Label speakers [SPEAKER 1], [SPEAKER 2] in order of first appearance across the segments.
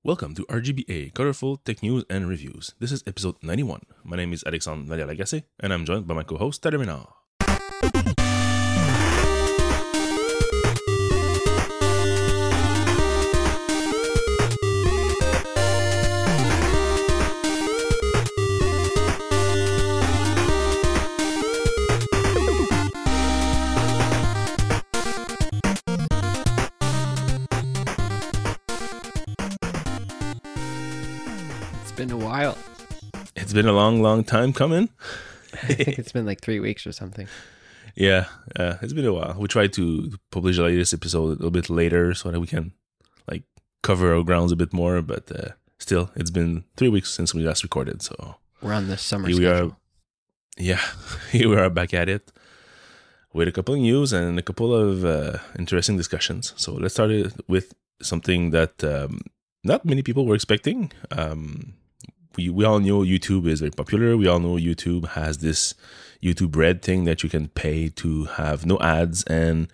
[SPEAKER 1] Welcome to RGBA, Colorful Tech News and Reviews. This is episode 91. My name is Alexandre Lagacé, and I'm joined by my co-host, Tade Renard.
[SPEAKER 2] Been a while.
[SPEAKER 1] It's been a long time coming.
[SPEAKER 2] I think it's been like 3 weeks or something.
[SPEAKER 1] Yeah, it's been a while. We tried to publish the latest episode a little bit later so that we can cover our grounds a bit more, but still, it's been 3 weeks since we last recorded. So
[SPEAKER 2] we're on the summer
[SPEAKER 1] here
[SPEAKER 2] schedule.
[SPEAKER 1] Here we are back at it with a couple of news and a couple of interesting discussions. So let's start it with something that not many people were expecting. We all know YouTube is very popular. We all know YouTube has this YouTube Red thing that you can pay to have no ads, and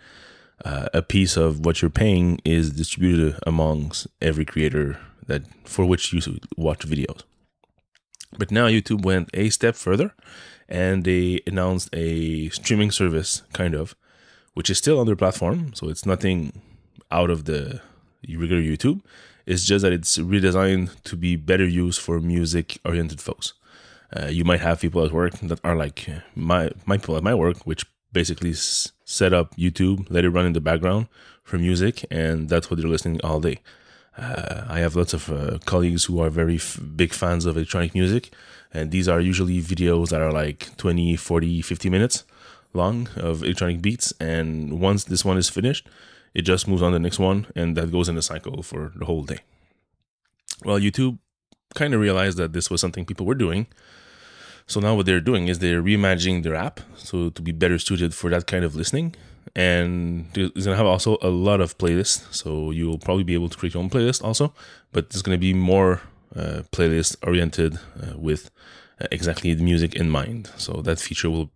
[SPEAKER 1] a piece of what you're paying is distributed amongst every creator that for which you watch videos. But now YouTube went a step further, and they announced a streaming service, which is still on their platform. So it's nothing out of the regular YouTube. It's just that it's redesigned to be better used for music-oriented folks. You might have people at work that are like my people at my work, which basically set up YouTube, let it run in the background for music, and that's what they're listening all day. I have lots of colleagues who are very big fans of electronic music, and these are usually videos that are like 20, 40, 50 minutes long of electronic beats, and once this one is finished, it just moves on to the next one, and that goes in a cycle for the whole day. Well, YouTube kind of realized that this was something people were doing. So now what they're doing is they're reimagining their app so to be better suited for that kind of listening. And it's going to have also a lot of playlists. So you'll probably be able to create your own playlist also. But it's going to be more playlist oriented with exactly the music in mind. So that feature will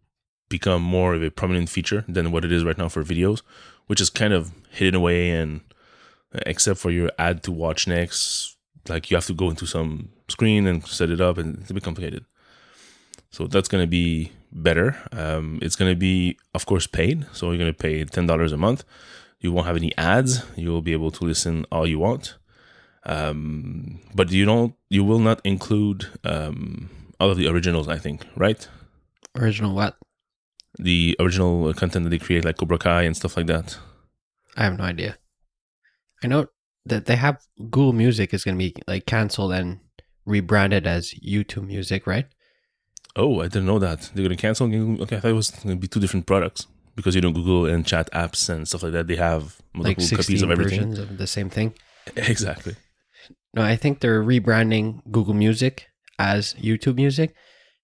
[SPEAKER 1] become more of a prominent feature than what it is right now for videos, which is kind of hidden away, and except for your ad to watch next, you have to go into some screen and set it up, and it's a bit complicated. So that's going to be better. It's going to be, of course, paid. So you're going to pay $10 a month. You won't have any ads. You'll be able to listen all you want. But you will not include all of the originals, I think, right?
[SPEAKER 2] Original what?
[SPEAKER 1] The original content that they create, like Cobra Kai and stuff like that.
[SPEAKER 2] I have no idea. I know that they have Google Music is going to be canceled and rebranded as YouTube Music, right?
[SPEAKER 1] Oh, I didn't know that. They're going to cancel. Okay, I thought it was going to be two different products because Google and chat apps and stuff like that, they have multiple copies of everything.
[SPEAKER 2] Versions of the same thing.
[SPEAKER 1] Exactly.
[SPEAKER 2] No, I think they're rebranding Google Music as YouTube Music,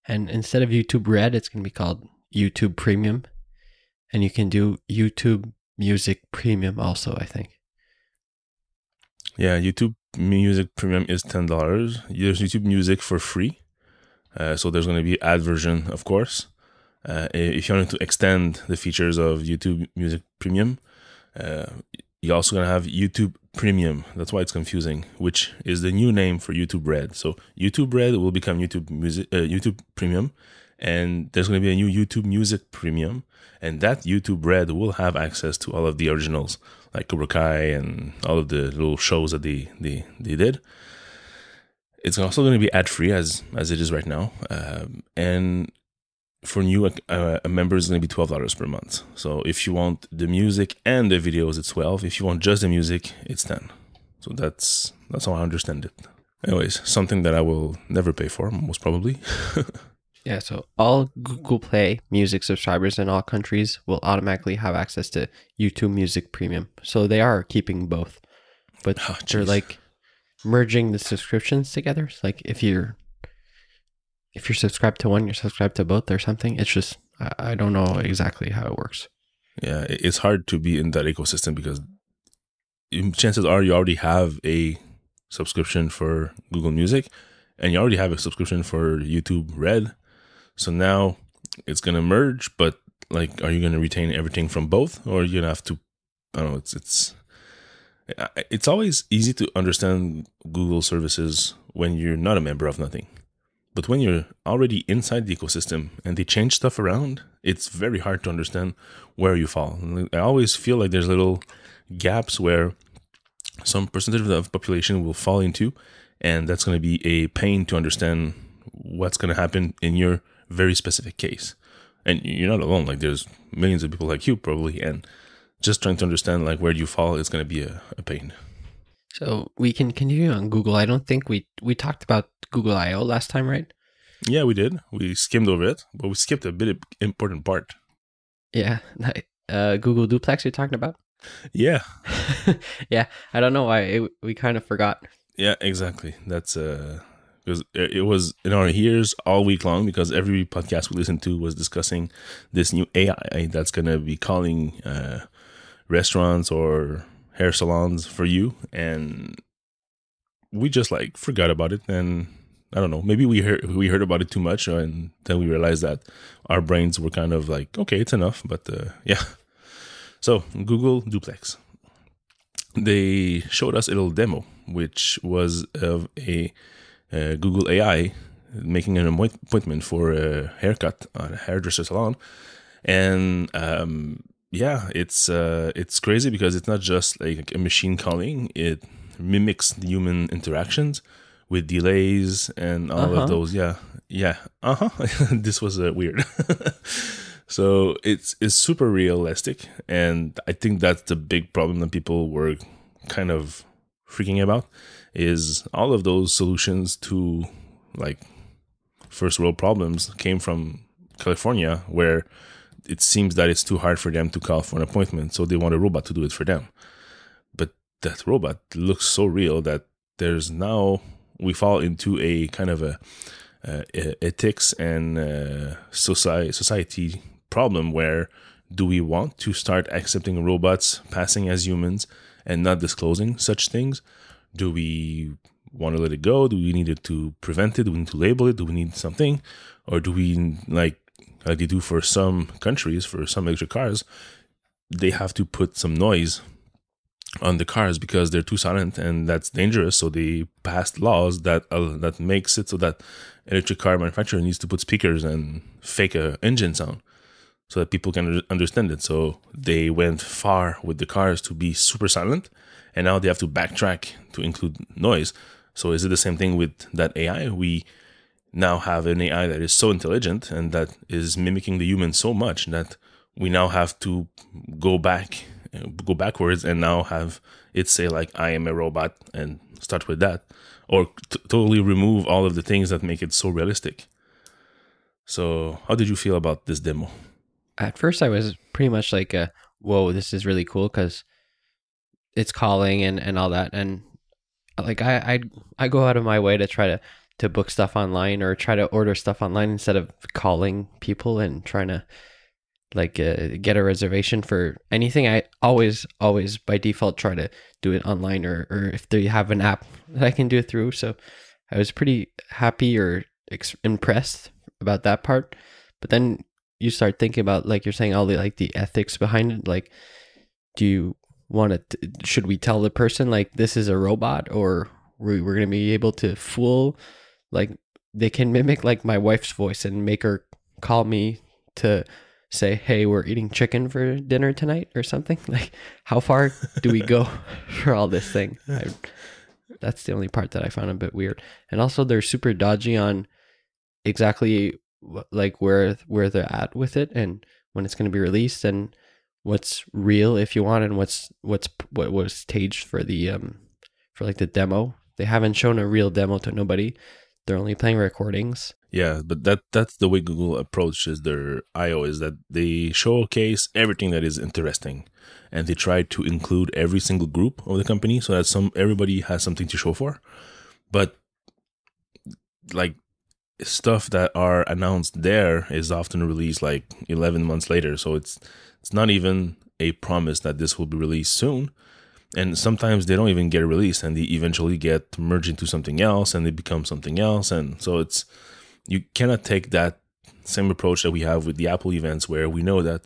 [SPEAKER 2] and instead of YouTube Red, it's going to be called YouTube Premium, and you can do YouTube Music Premium also, I think.
[SPEAKER 1] Yeah, YouTube Music Premium is $10. There's YouTube Music for free. So there's going to be ad version, of course. If you want to extend the features of YouTube Music Premium, you're also going to have YouTube Premium. That's why it's confusing, which is the new name for YouTube Red. So YouTube Red will become YouTube Premium, and there's going to be a new YouTube Music Premium, and that YouTube Red will have access to all of the originals, like Cobra Kai and all of the little shows that they did. It's also going to be ad-free as it is right now, and for new members, it's going to be $12 per month. So if you want the music and the videos, it's $12. If you want just the music, it's $10. So that's how I understand it. Anyways, something that I will never pay for, most probably.
[SPEAKER 2] Yeah, so all Google Play Music subscribers in all countries will automatically have access to YouTube Music Premium. So they are keeping both, but they're merging the subscriptions together. It's like if you're subscribed to one, you're subscribed to both or something. It's just, I don't know exactly how it works.
[SPEAKER 1] Yeah, it's hard to be in that ecosystem because chances are you already have a subscription for Google Music and you already have a subscription for YouTube Red. So now it's going to merge, but are you going to retain everything from both, or are you going to have to, I don't know, It's always easy to understand Google services when you're not a member of nothing. But when you're already inside the ecosystem and they change stuff around, it's very hard to understand where you fall. And I always feel like there's little gaps where some percentage of the population will fall into, and that's going to be a pain to understand what's going to happen in your very specific case. And you're not alone. Like, there's millions of people like you probably, and just trying to understand like where you fall is going to be a pain.
[SPEAKER 2] So we can continue on Google. I don't think we talked about Google I/O last time, right?
[SPEAKER 1] Yeah, we did. We skimmed over it, but we skipped a bit of important part.
[SPEAKER 2] Yeah. Google Duplex you're talking about?
[SPEAKER 1] Yeah.
[SPEAKER 2] Yeah. I don't know why. We kind of forgot.
[SPEAKER 1] Yeah, exactly. That's because it was in our ears all week long, because every podcast we listened to was discussing this new AI that's going to be calling restaurants or hair salons for you, and we just like forgot about it. And I don't know, maybe we heard about it too much, and then we realized that our brains were kind of like, okay, it's enough. But yeah. So Google Duplex, they showed us a little demo, which was of a Google AI making an appointment for a haircut at a hairdresser salon. And yeah, it's crazy because it's not just like a machine calling. It mimics the human interactions with delays and all of those. Yeah. This was weird. So it's super realistic, and I think that's the big problem that people were kind of freaking about, is all of those solutions to like first world problems came from California, where it seems that it's too hard for them to call for an appointment, so they want a robot to do it for them. But that robot looks so real that we fall into a kind of a ethics and society problem, where do we want to start accepting robots passing as humans and not disclosing such things? Do we want to let it go? Do we need it to prevent it? Do we need to label it? Do we need something? Or do we, like they do for some countries, for some electric cars, they have to put some noise on the cars because they're too silent and that's dangerous. So they passed laws that makes it so that electric car manufacturer needs to put speakers and fake a engine sound so that people can understand it. So they went far with the cars to be super silent, and now they have to backtrack to include noise. So is it the same thing with that AI? We now have an AI that is so intelligent and that is mimicking the human so much that we now have to go backwards and now have it say like, I am a robot, and start with that, or totally remove all of the things that make it so realistic. So how did you feel about this demo?
[SPEAKER 2] At first I was pretty much like, whoa, this is really cool, because it's calling and all that. And like I go out of my way to try to book stuff online or try to order stuff online instead of calling people and trying to like get a reservation for anything. I always by default try to do it online, or if they have an app that I can do it through. So I was pretty happy or impressed about that part. But then you start thinking about, like you're saying, all the ethics behind it. Like, do you want to, should we tell the person like this is a robot, or we're going to be able to fool, like they can mimic like my wife's voice and make her call me to say, hey, we're eating chicken for dinner tonight or something. Like, how far do we go for all this thing? That's the only part that I found a bit weird. And also they're super dodgy on exactly like where they're at with it and when it's going to be released and what's real if you want, and what was staged for the for like the demo. They haven't shown a real demo to nobody. They're only playing recordings.
[SPEAKER 1] Yeah, but that's the way Google approaches their I/O, is that they showcase everything that is interesting, and they try to include every single group of the company so that everybody has something to show for. But like stuff that are announced there is often released like 11 months later, so it's not even a promise that this will be released soon. And sometimes they don't even get released, and they eventually get merged into something else, and they become something else. And so you cannot take that same approach that we have with the Apple events, where we know that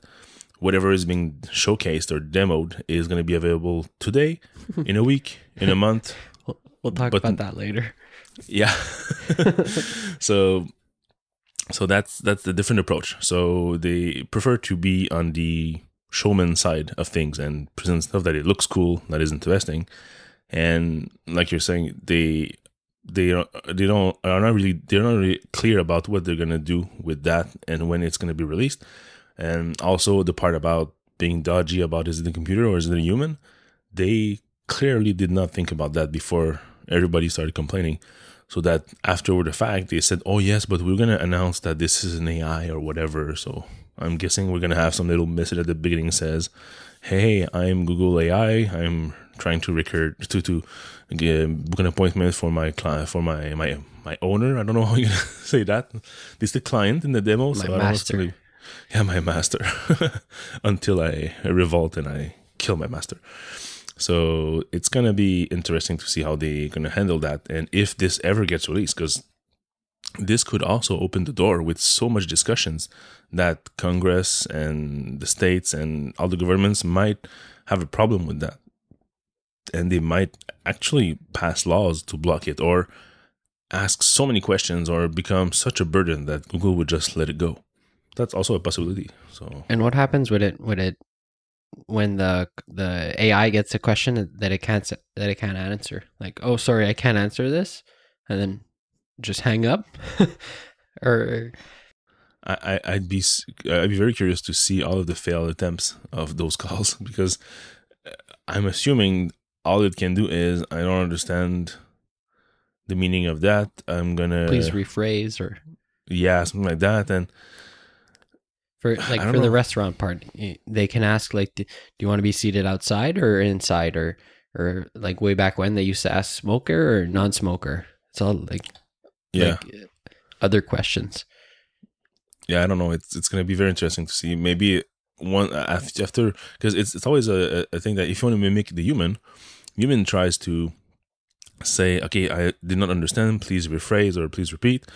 [SPEAKER 1] whatever is being showcased or demoed is going to be available today, in a week, in a month.
[SPEAKER 2] We'll talk about that later.
[SPEAKER 1] Yeah. So that's the different approach. So they prefer to be on the showman side of things and present stuff that it looks cool, that is interesting. And like you're saying, they're not really clear about what they're gonna do with that and when it's gonna be released. And also the part about being dodgy about, is it a computer or is it a human? They clearly did not think about that before everybody started complaining. So that after the fact, they said, oh yes, but we're gonna announce that this is an AI or whatever. So I'm guessing we're gonna have some little message at the beginning says, hey, I'm Google AI. I'm trying to record to book an appointment for my client, for my owner. I don't know how you're gonna say that. This is the client in the demo.
[SPEAKER 2] My master.
[SPEAKER 1] Yeah, my master. Until I revolt and I kill my master. So it's gonna be interesting to see how they're gonna handle that, and if this ever gets released, because this could also open the door with so much discussions that Congress and the states and all the governments might have a problem with that. And they might actually pass laws to block it, or ask so many questions, or become such a burden that Google would just let it go. That's also a possibility. So,
[SPEAKER 2] and what happens with it when the AI gets a question that it can't answer? Like, oh, sorry, I can't answer this, and then just hang up, or
[SPEAKER 1] I'd be very curious to see all of the failed attempts of those calls, because I'm assuming all it can do is, I don't understand the meaning of that. I'm gonna
[SPEAKER 2] please rephrase, or
[SPEAKER 1] something like that. And
[SPEAKER 2] for the restaurant part, they can ask like, do you want to be seated outside or inside, or like way back when they used to ask smoker or non-smoker. It's all like other questions.
[SPEAKER 1] Yeah, I don't know. It's going to be very interesting to see. Maybe one after, because it's always a thing that if you want to mimic the human tries to say, okay, I did not understand, please rephrase or please repeat.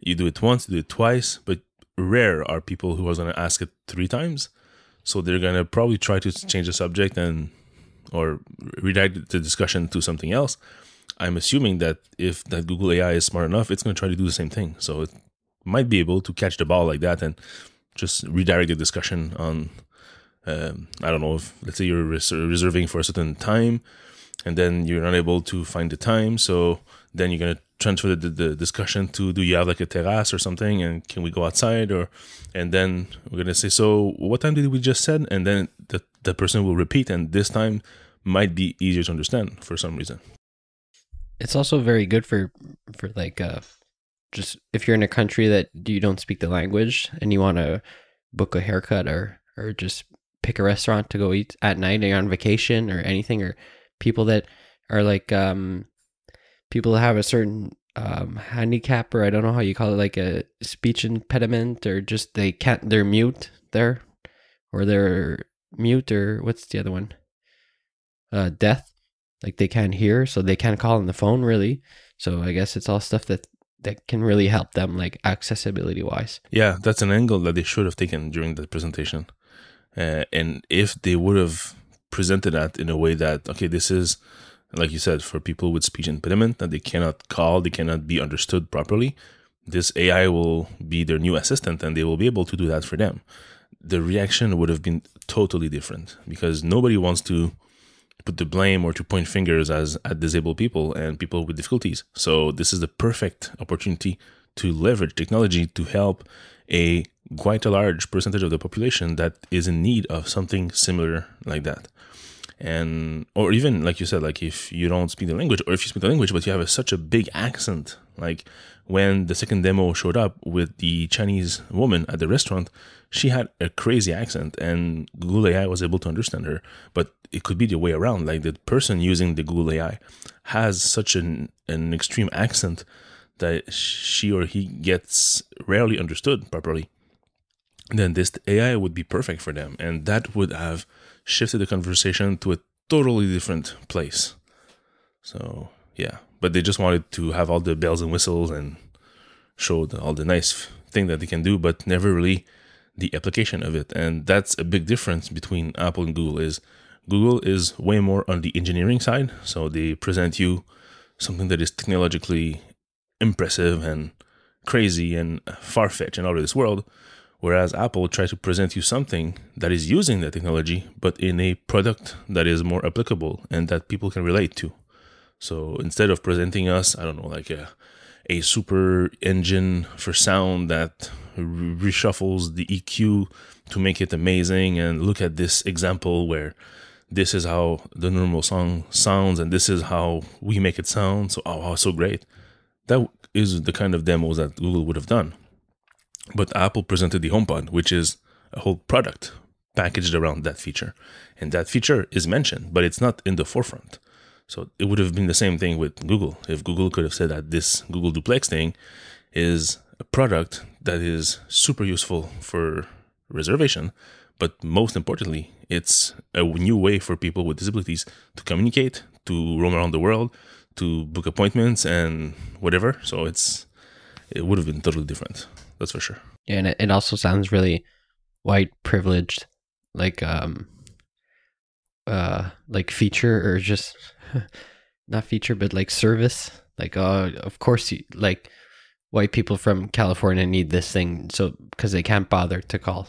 [SPEAKER 1] You do it once, you do it twice, but rare are people who are going to ask it 3 times. So they're going to probably try to change the subject or redirect the discussion to something else. I'm assuming that if that Google AI is smart enough, it's going to try to do the same thing. So it might be able to catch the ball like that and just redirect the discussion on, I don't know, if let's say you're reserving for a certain time and then you're not able to find the time. So then you're going to transfer the discussion to, do you have like a terrace or something, and can we go outside? And then we're going to say, so what time did we just said? And then the person will repeat, and this time might be easier to understand for some reason.
[SPEAKER 2] It's also very good for like just if you're in a country that you don't speak the language and you want to book a haircut or just pick a restaurant to go eat at night, or you're on vacation or anything, or people that are like people that have a certain handicap, or I don't know how you call it, like a speech impediment, or just they're mute there, or they're mute, or what's the other one? Deaf. Like they can't hear, so they can't call on the phone really. So I guess it's all stuff that can really help them, like accessibility wise.
[SPEAKER 1] Yeah, that's an angle that they should have taken during the presentation. And if they would have presented that in a way that, okay, this is, like you said, for people with speech impediment, that they cannot call, they cannot be understood properly, this AI will be their new assistant and they will be able to do that for them. The reaction would have been totally different, because nobody wants to put the blame or to point fingers at disabled people and people with difficulties. So this is the perfect opportunity to leverage technology to help quite a large percentage of the population that is in need of something similar like that. And, or even like you said, like if you don't speak the language, or if you speak the language but you have such a big accent, like when the second demo showed up with the Chinese woman at the restaurant, she had a crazy accent and Google AI was able to understand her. But it could be the way around, like the person using the Google AI has such an extreme accent that she or he gets rarely understood properly. Then this AI would be perfect for them, and that would have shifted the conversation to a totally different place. So yeah, but they just wanted to have all the bells and whistles and show all the nice thing that they can do, but never really the application of it. And that's a big difference between Apple and Google. Is Google is way more on the engineering side. So they present you something that is technologically impressive and crazy and far-fetched and out of this world. Whereas Apple tries to present you something that is using the technology, but in a product that is more applicable and that people can relate to. So instead of presenting us, I don't know, like a super engine for sound that reshuffles the EQ to make it amazing, and look at this example where this is how the normal song sounds and this is how we make it sound. So, oh, so great. That is the kind of demos that Google would have done. But Apple presented the HomePod, which is a whole product packaged around that feature. And that feature is mentioned, but it's not in the forefront. So it would have been the same thing with Google. If Google could have said that this Google Duplex thing is a product that is super useful for reservation, but most importantly, it's a new way for people with disabilities to communicate, to roam around the world, to book appointments and whatever. So it would have been totally different. That's for sure.
[SPEAKER 2] Yeah, and it also sounds really white privileged, like feature, or just not feature, but like service. Like, of course, like white people from California need this thing, so because they can't bother to call.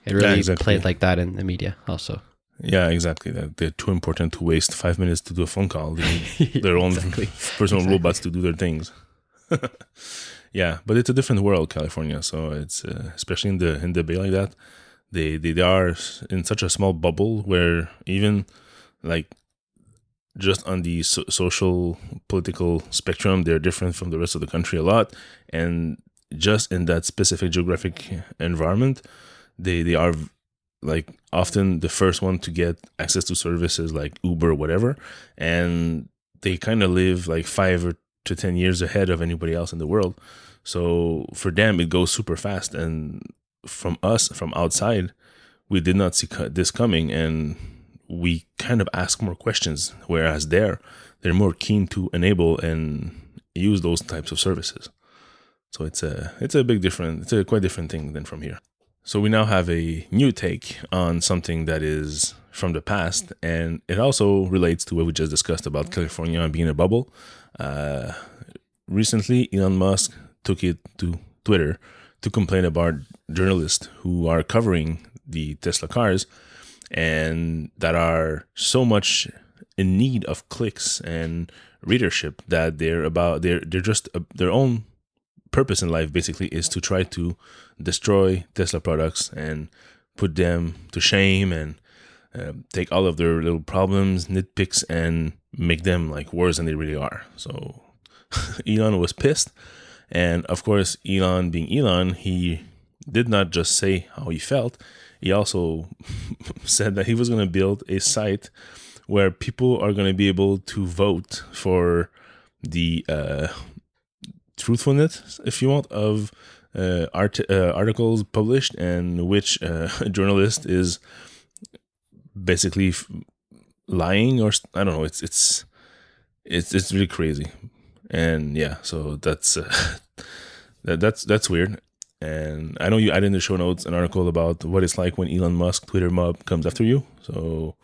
[SPEAKER 2] It really played like that in the media, also.
[SPEAKER 1] Yeah, exactly. That they're too important to waste 5 minutes to do a phone call. They need their own personal robots to do their things. Yeah, but it's a different world, California. So it's especially in the Bay like that, they are in such a small bubble where even like just on the social political spectrum, they're different from the rest of the country a lot. And just in that specific geographic environment, they are like often the first one to get access to services like Uber or whatever, and they kind of live like 5 to 10 years ahead of anybody else in the world. So for them, it goes super fast. And from us, from outside, we did not see this coming, and we kind of ask more questions. Whereas they're more keen to enable and use those types of services. So it's a quite different thing than from here. So we now have a new take on something that is from the past, and it also relates to what we just discussed about California being a bubble. Recently, Elon Musk took it to Twitter to complain about journalists who are covering the Tesla cars and that are so much in need of clicks and readership that they're just their own purpose in life basically is to try to destroy Tesla products and put them to shame and take all of their little problems, nitpicks, and make them like worse than they really are. So Elon was pissed. And of course, Elon being Elon, he did not just say how he felt. He also said that he was going to build a site where people are going to be able to vote for the truthfulness, if you want, of articles published, and which journalist is basically lying, or I don't know. It's really crazy. And yeah, so that's weird. And I know you added in the show notes an article about what it's like when Elon Musk Twitter mob comes after you. So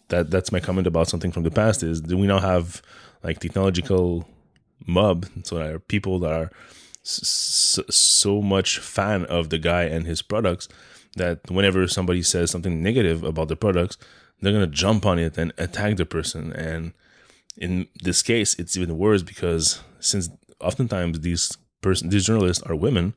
[SPEAKER 1] that's my comment about something from the past. Is do we now have like technological mob? So there are people that are so much fan of the guy and his products that whenever somebody says something negative about the products, they're gonna jump on it and attack the person. And in this case, it's even worse because since oftentimes these journalists are women,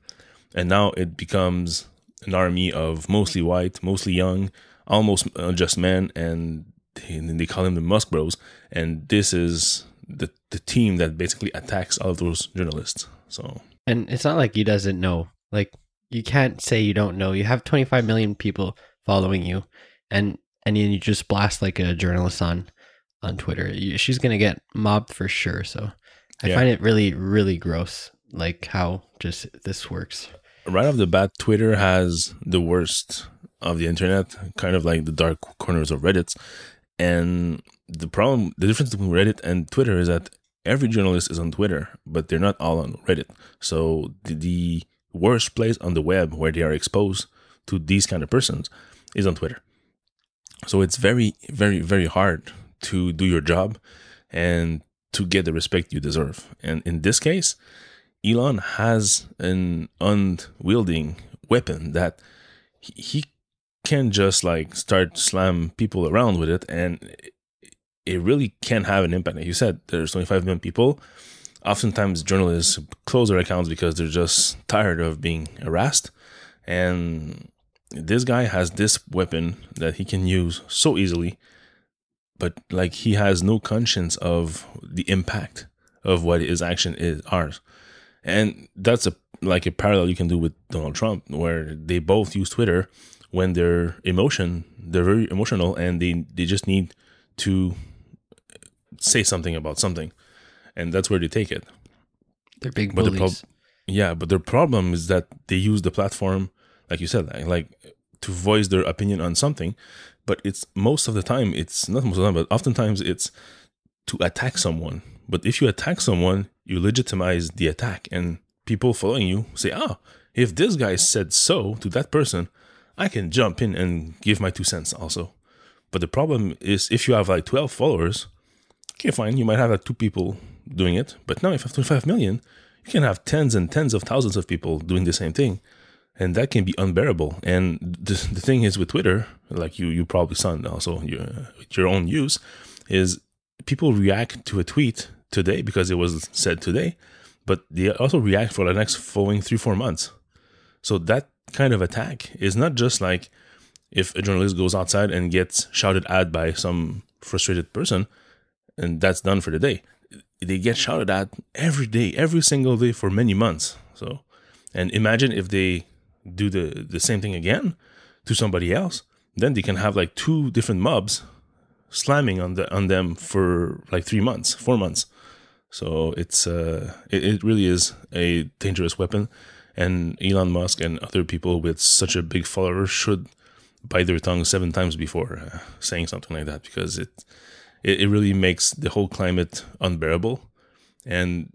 [SPEAKER 1] and now it becomes an army of mostly white, mostly young, almost just men, and they call them the Musk Bros. And this is the team that basically attacks all of those journalists. So,
[SPEAKER 2] and it's not like he doesn't know. Like, you can't say you don't know. You have 25 million people following you, and you just blast like a journalist on Twitter. She's gonna get mobbed for sure. So I find it really, really gross, like how just this works.
[SPEAKER 1] Right off the bat, Twitter has the worst of the internet, kind of like the dark corners of Reddit. And the difference between Reddit and Twitter is that every journalist is on Twitter, but they're not all on Reddit. So the worst place on the web where they are exposed to these kind of persons is on Twitter. So it's very, very, very hard to do your job and to get the respect you deserve. And in this case, Elon has an unwielding weapon that he can just like start slam people around with it, and it really can have an impact. Like you said, there's 25 million people. Oftentimes journalists close their accounts because they're just tired of being harassed. And this guy has this weapon that he can use so easily, but like he has no conscience of the impact of what his action is ours. And that's a parallel you can do with Donald Trump, where they both use Twitter when they're very emotional, and they just need to say something about something, and that's where they take it.
[SPEAKER 2] They're big bullies.
[SPEAKER 1] But their problem is that they use the platform, like you said, like to voice their opinion on something, but it's most of the time, it's not most of the time, but oftentimes it's to attack someone. But if you attack someone, you legitimize the attack, and people following you say, if this guy said so to that person, I can jump in and give my 2 cents also. But the problem is, if you have like 12 followers, okay, fine, you might have like 2 people doing it. But now if you have 25 million, you can have tens and tens of thousands of people doing the same thing. And that can be unbearable. And the thing is with Twitter, like you probably saw also your own use, is people react to a tweet today because it was said today, but they also react for the next following 3-4 months. So that kind of attack is not just like if a journalist goes outside and gets shouted at by some frustrated person and that's done for the day. They get shouted at every day, every single day for many months. So, and imagine if they do the same thing again to somebody else, then they can have like 2 different mobs slamming on them for like 3 months, 4 months. So it really is a dangerous weapon, and Elon Musk and other people with such a big follower should bite their tongue 7 times before saying something like that, because it really makes the whole climate unbearable. And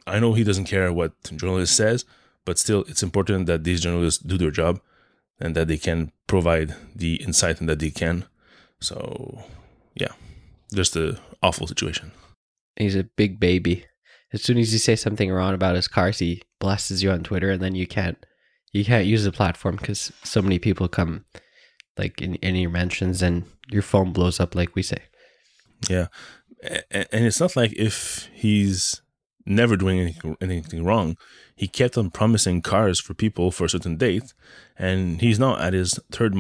[SPEAKER 1] I know he doesn't care what journalist says, but still it's important that these journalists do their job and that they can provide the insight and that they can. So yeah, just an awful situation.
[SPEAKER 2] He's a big baby. As soon as you say something wrong about his cars, he blasts you on Twitter, and then you can't use the platform because so many people come like in your mentions, and your phone blows up, like we say.
[SPEAKER 1] Yeah, and it's not like if he's never doing anything wrong. He kept on promising cars for people for a certain date, and he's now at his 4th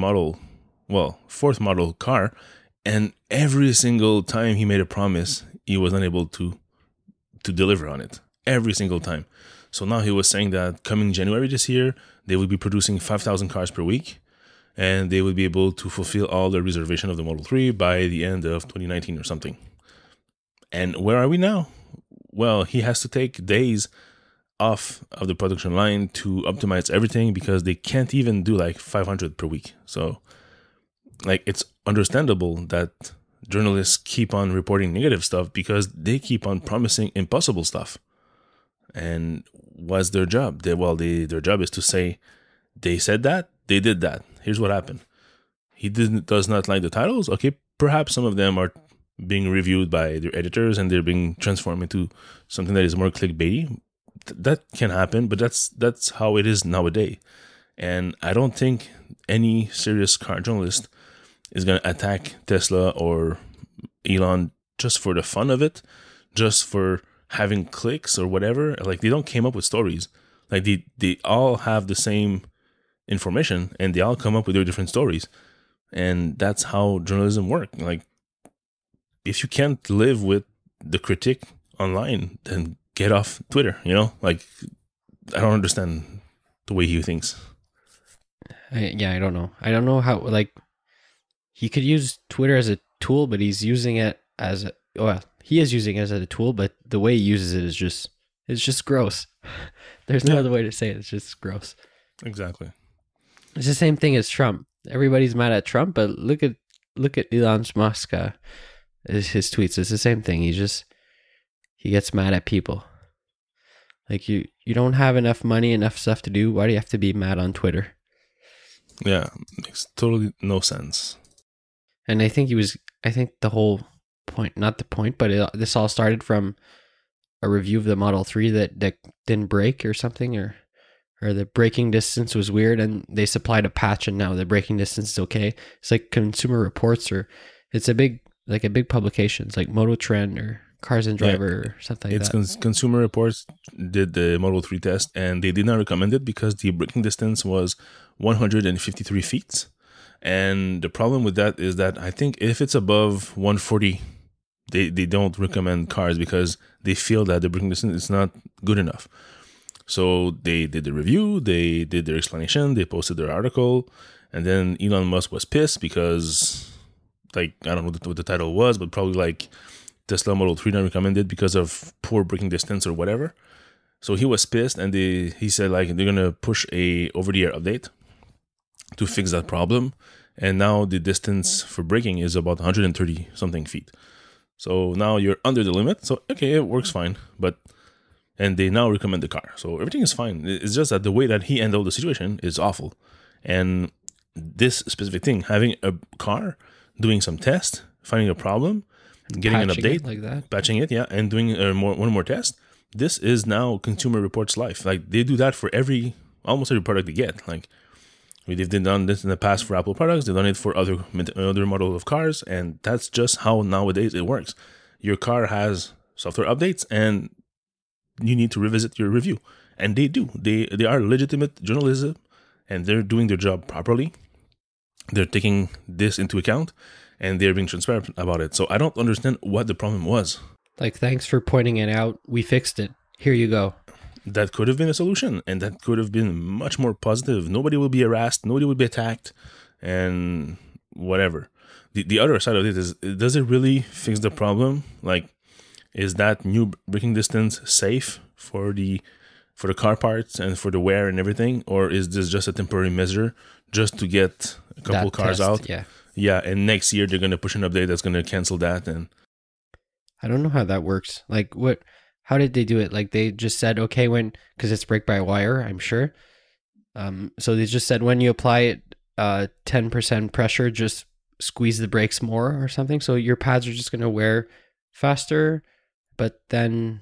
[SPEAKER 1] model car, and every single time he made a promise, he was unable to deliver on it. Every single time. So now he was saying that coming January this year, they will be producing 5,000 cars per week, and they will be able to fulfill all the reservation of the Model 3 by the end of 2019 or something. And where are we now? Well, he has to take days off of the production line to optimize everything because they can't even do like 500 per week. So like, it's understandable that journalists keep on reporting negative stuff because they keep on promising impossible stuff. And what's their job? Their job is to say, they said that, they did that. Here's what happened. He does not like the titles. Okay, perhaps some of them are being reviewed by their editors and they're being transformed into something that is more clickbaity. That can happen, but that's how it is nowadays. And I don't think any serious car journalist is going to attack Tesla or Elon just for the fun of it, just for having clicks or whatever. Like, they don't came up with stories. Like, they all have the same information and they all come up with their different stories. And that's how journalism works. Like, if you can't live with the critique online, then get off Twitter, Like, I don't understand the way he thinks.
[SPEAKER 2] I don't know. I don't know how, like, he could use Twitter as a tool, but he's using it as he is using it as a tool, but the way he uses it is just gross. There's no other way to say it. It's just gross.
[SPEAKER 1] Exactly.
[SPEAKER 2] It's the same thing as Trump. Everybody's mad at Trump, but look at Elon Musk, his tweets. It's the same thing. He gets mad at people. Like, you don't have enough money, enough stuff to do. Why do you have to be mad on Twitter?
[SPEAKER 1] Yeah, makes totally no sense.
[SPEAKER 2] And I think the whole point, not the point, but this all started from a review of the Model 3 that didn't break or something, or the braking distance was weird, and they supplied a patch, and now the braking distance is okay. It's like Consumer Reports, or it's a big publication. It's like Moto Trend or Cars and Driver or something like that.
[SPEAKER 1] Consumer Reports did the Model 3 test, and they did not recommend it because the braking distance was 153 feet. And the problem with that is that I think if it's above 140, they don't recommend cars because they feel that the braking distance is not good enough. So they did the review, they did their explanation, they posted their article, and then Elon Musk was pissed because, like, I don't know what the title was, but probably like Tesla Model 3 not recommended because of poor braking distance or whatever. So he was pissed, and he said like they're gonna push a over-the-air update to fix that problem. And now the distance for braking is about 130 something feet. So now you're under the limit. So okay, it works fine, and they now recommend the car. So everything is fine. It's just that the way that he handled the situation is awful. And this specific thing, having a car, doing some test, finding a problem, getting an update,
[SPEAKER 2] like that,
[SPEAKER 1] patching it, yeah, and doing one more test. This is now Consumer Reports life. Like they do that for almost every product they get. Like they've done this in the past for Apple products. They've done it for other model of cars, and that's just how nowadays it works. Your car has software updates, and you need to revisit your review, and they do. They are legitimate journalism, and they're doing their job properly. They're taking this into account, and they're being transparent about it. So I don't understand what the problem was.
[SPEAKER 2] Like, thanks for pointing it out. We fixed it. Here you go.
[SPEAKER 1] That could have been a solution, and that could have been much more positive. Nobody will be harassed, nobody will be attacked, and whatever. The other side of it is, does it really fix the problem? Like, is that new braking distance safe for the car parts and for the wear and everything, or is this just a temporary measure just to get a couple cars test out? Yeah, and next year they're gonna push an update that's gonna cancel that. And
[SPEAKER 2] I don't know how that works. Like, how did they do it? Like, they just said, okay, because it's brake by wire, I'm sure. So they just said when you apply it 10% pressure, just squeeze the brakes more or something. So your pads are just gonna wear faster, but then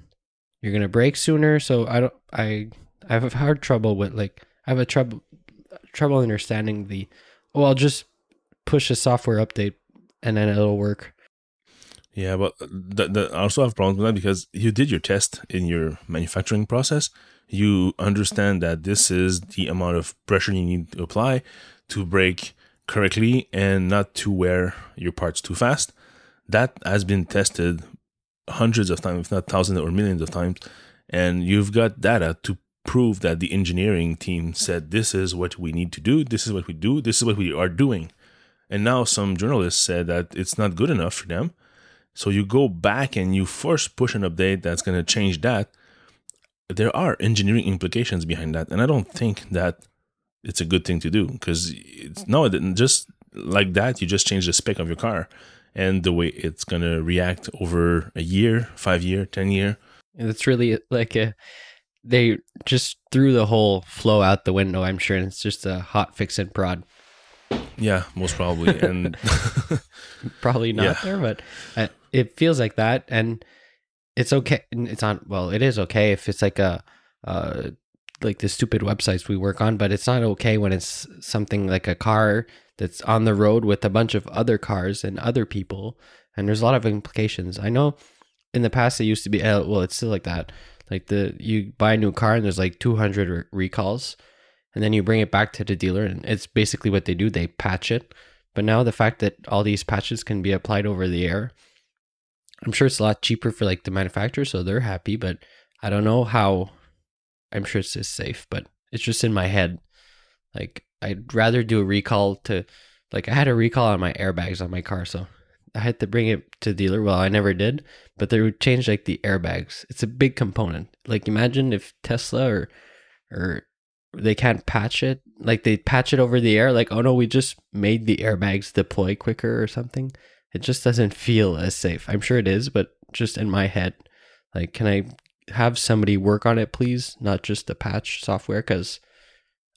[SPEAKER 2] you're gonna brake sooner. So I have a hard trouble with, like, I have a trouble understanding I'll just push a software update and then it'll work.
[SPEAKER 1] Yeah, but I also have problems with that because you did your test in your manufacturing process. You understand that this is the amount of pressure you need to apply to brake correctly and not to wear your parts too fast. That has been tested hundreds of times, if not thousands or millions of times. And you've got data to prove that the engineering team said, this is what we need to do. This is what we do. This is what we are doing. And now some journalists said that it's not good enough for them. So you go back and you first push an update that's going to change that. There are engineering implications behind that. And I don't think that it's a good thing to do, because just like that, you just change the spec of your car and the way it's going to react over a year, 5 year, 10 year.
[SPEAKER 2] And it's really like they just threw the whole flow out the window, I'm sure. And it's just a hotfix and prod.
[SPEAKER 1] Yeah, most probably. And
[SPEAKER 2] probably not there, but it feels like that. And it's okay. It's not, well, it is okay if it's like like the stupid websites we work on, but it's not okay when it's something like a car that's on the road with a bunch of other cars and other people. And there's a lot of implications. I know in the past it used to be, well, it's still like that. Like you buy a new car and there's like 200 recalls. And then you bring it back to the dealer, and it's basically what they do. They patch it. But now the fact that all these patches can be applied over the air, I'm sure it's a lot cheaper for like the manufacturer, so they're happy. But I don't know how. I'm sure it's just safe, but it's just in my head. Like, I'd rather do a recall I had a recall on my airbags on my car, so I had to bring it to the dealer. Well, I never did, but they would change like the airbags. It's a big component. Like, imagine if Tesla or they can't patch it, like they patch it over the air, like, oh no, we just made the airbags deploy quicker or something. It just doesn't feel as safe. I'm sure it is, but just in my head, like, can I have somebody work on it, please? Not just the patch software, because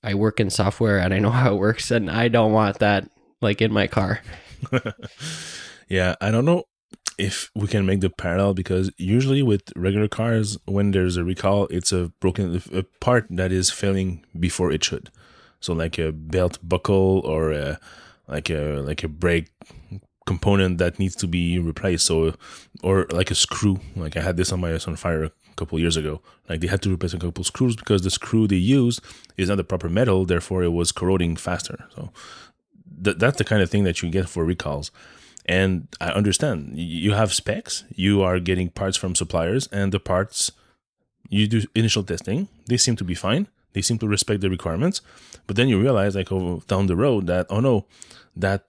[SPEAKER 2] I work in software and I know how it works, and I don't want that like in my car.
[SPEAKER 1] Yeah, I don't know if we can make the parallel, because usually with regular cars, when there's a recall, it's a part that is failing before it should. So like a belt buckle or like a brake component that needs to be replaced. So, or like a screw. Like I had this on my Sunfire a couple years ago. Like they had to replace a couple screws because the screw they used is not the proper metal, therefore it was corroding faster. So that's the kind of thing that you get for recalls. And I understand you have specs, you are getting parts from suppliers, and the parts, you do initial testing, they seem to be fine, they seem to respect the requirements, but then you realize like down the road that, oh no, that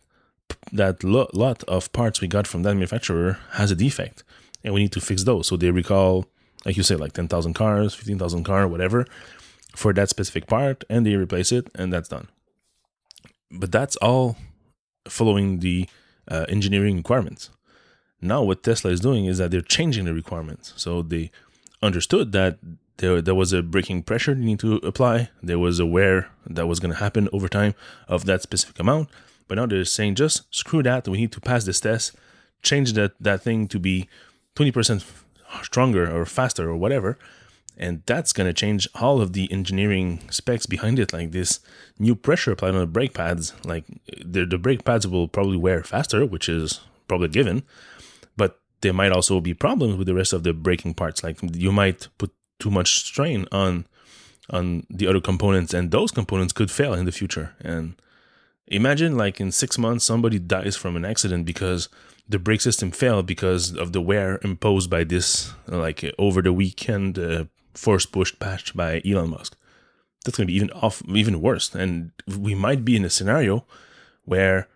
[SPEAKER 1] lot of parts we got from that manufacturer has a defect and we need to fix those. So they recall, like you say, like 10,000 cars, 15,000 cars, whatever, for that specific part, and they replace it, and that's done. But that's all following the engineering requirements. Now what Tesla is doing is that they're changing the requirements. So they understood that there was a braking pressure they need to apply. There was a wear that was going to happen over time of that specific amount. But now they're saying, just screw that. We need to pass this test, change that thing to be 20% stronger or faster or whatever. And that's going to change all of the engineering specs behind it. Like this new pressure applied on the brake pads, like the brake pads will probably wear faster, which is probably a given, but there might also be problems with the rest of the braking parts. Like you might put too much strain on the other components, and those components could fail in the future. And imagine like in 6 months, somebody dies from an accident because the brake system failed because of the wear imposed by this, like over the weekend, force pushed patch by Elon Musk. That's going to be even worse. And we might be in a scenario where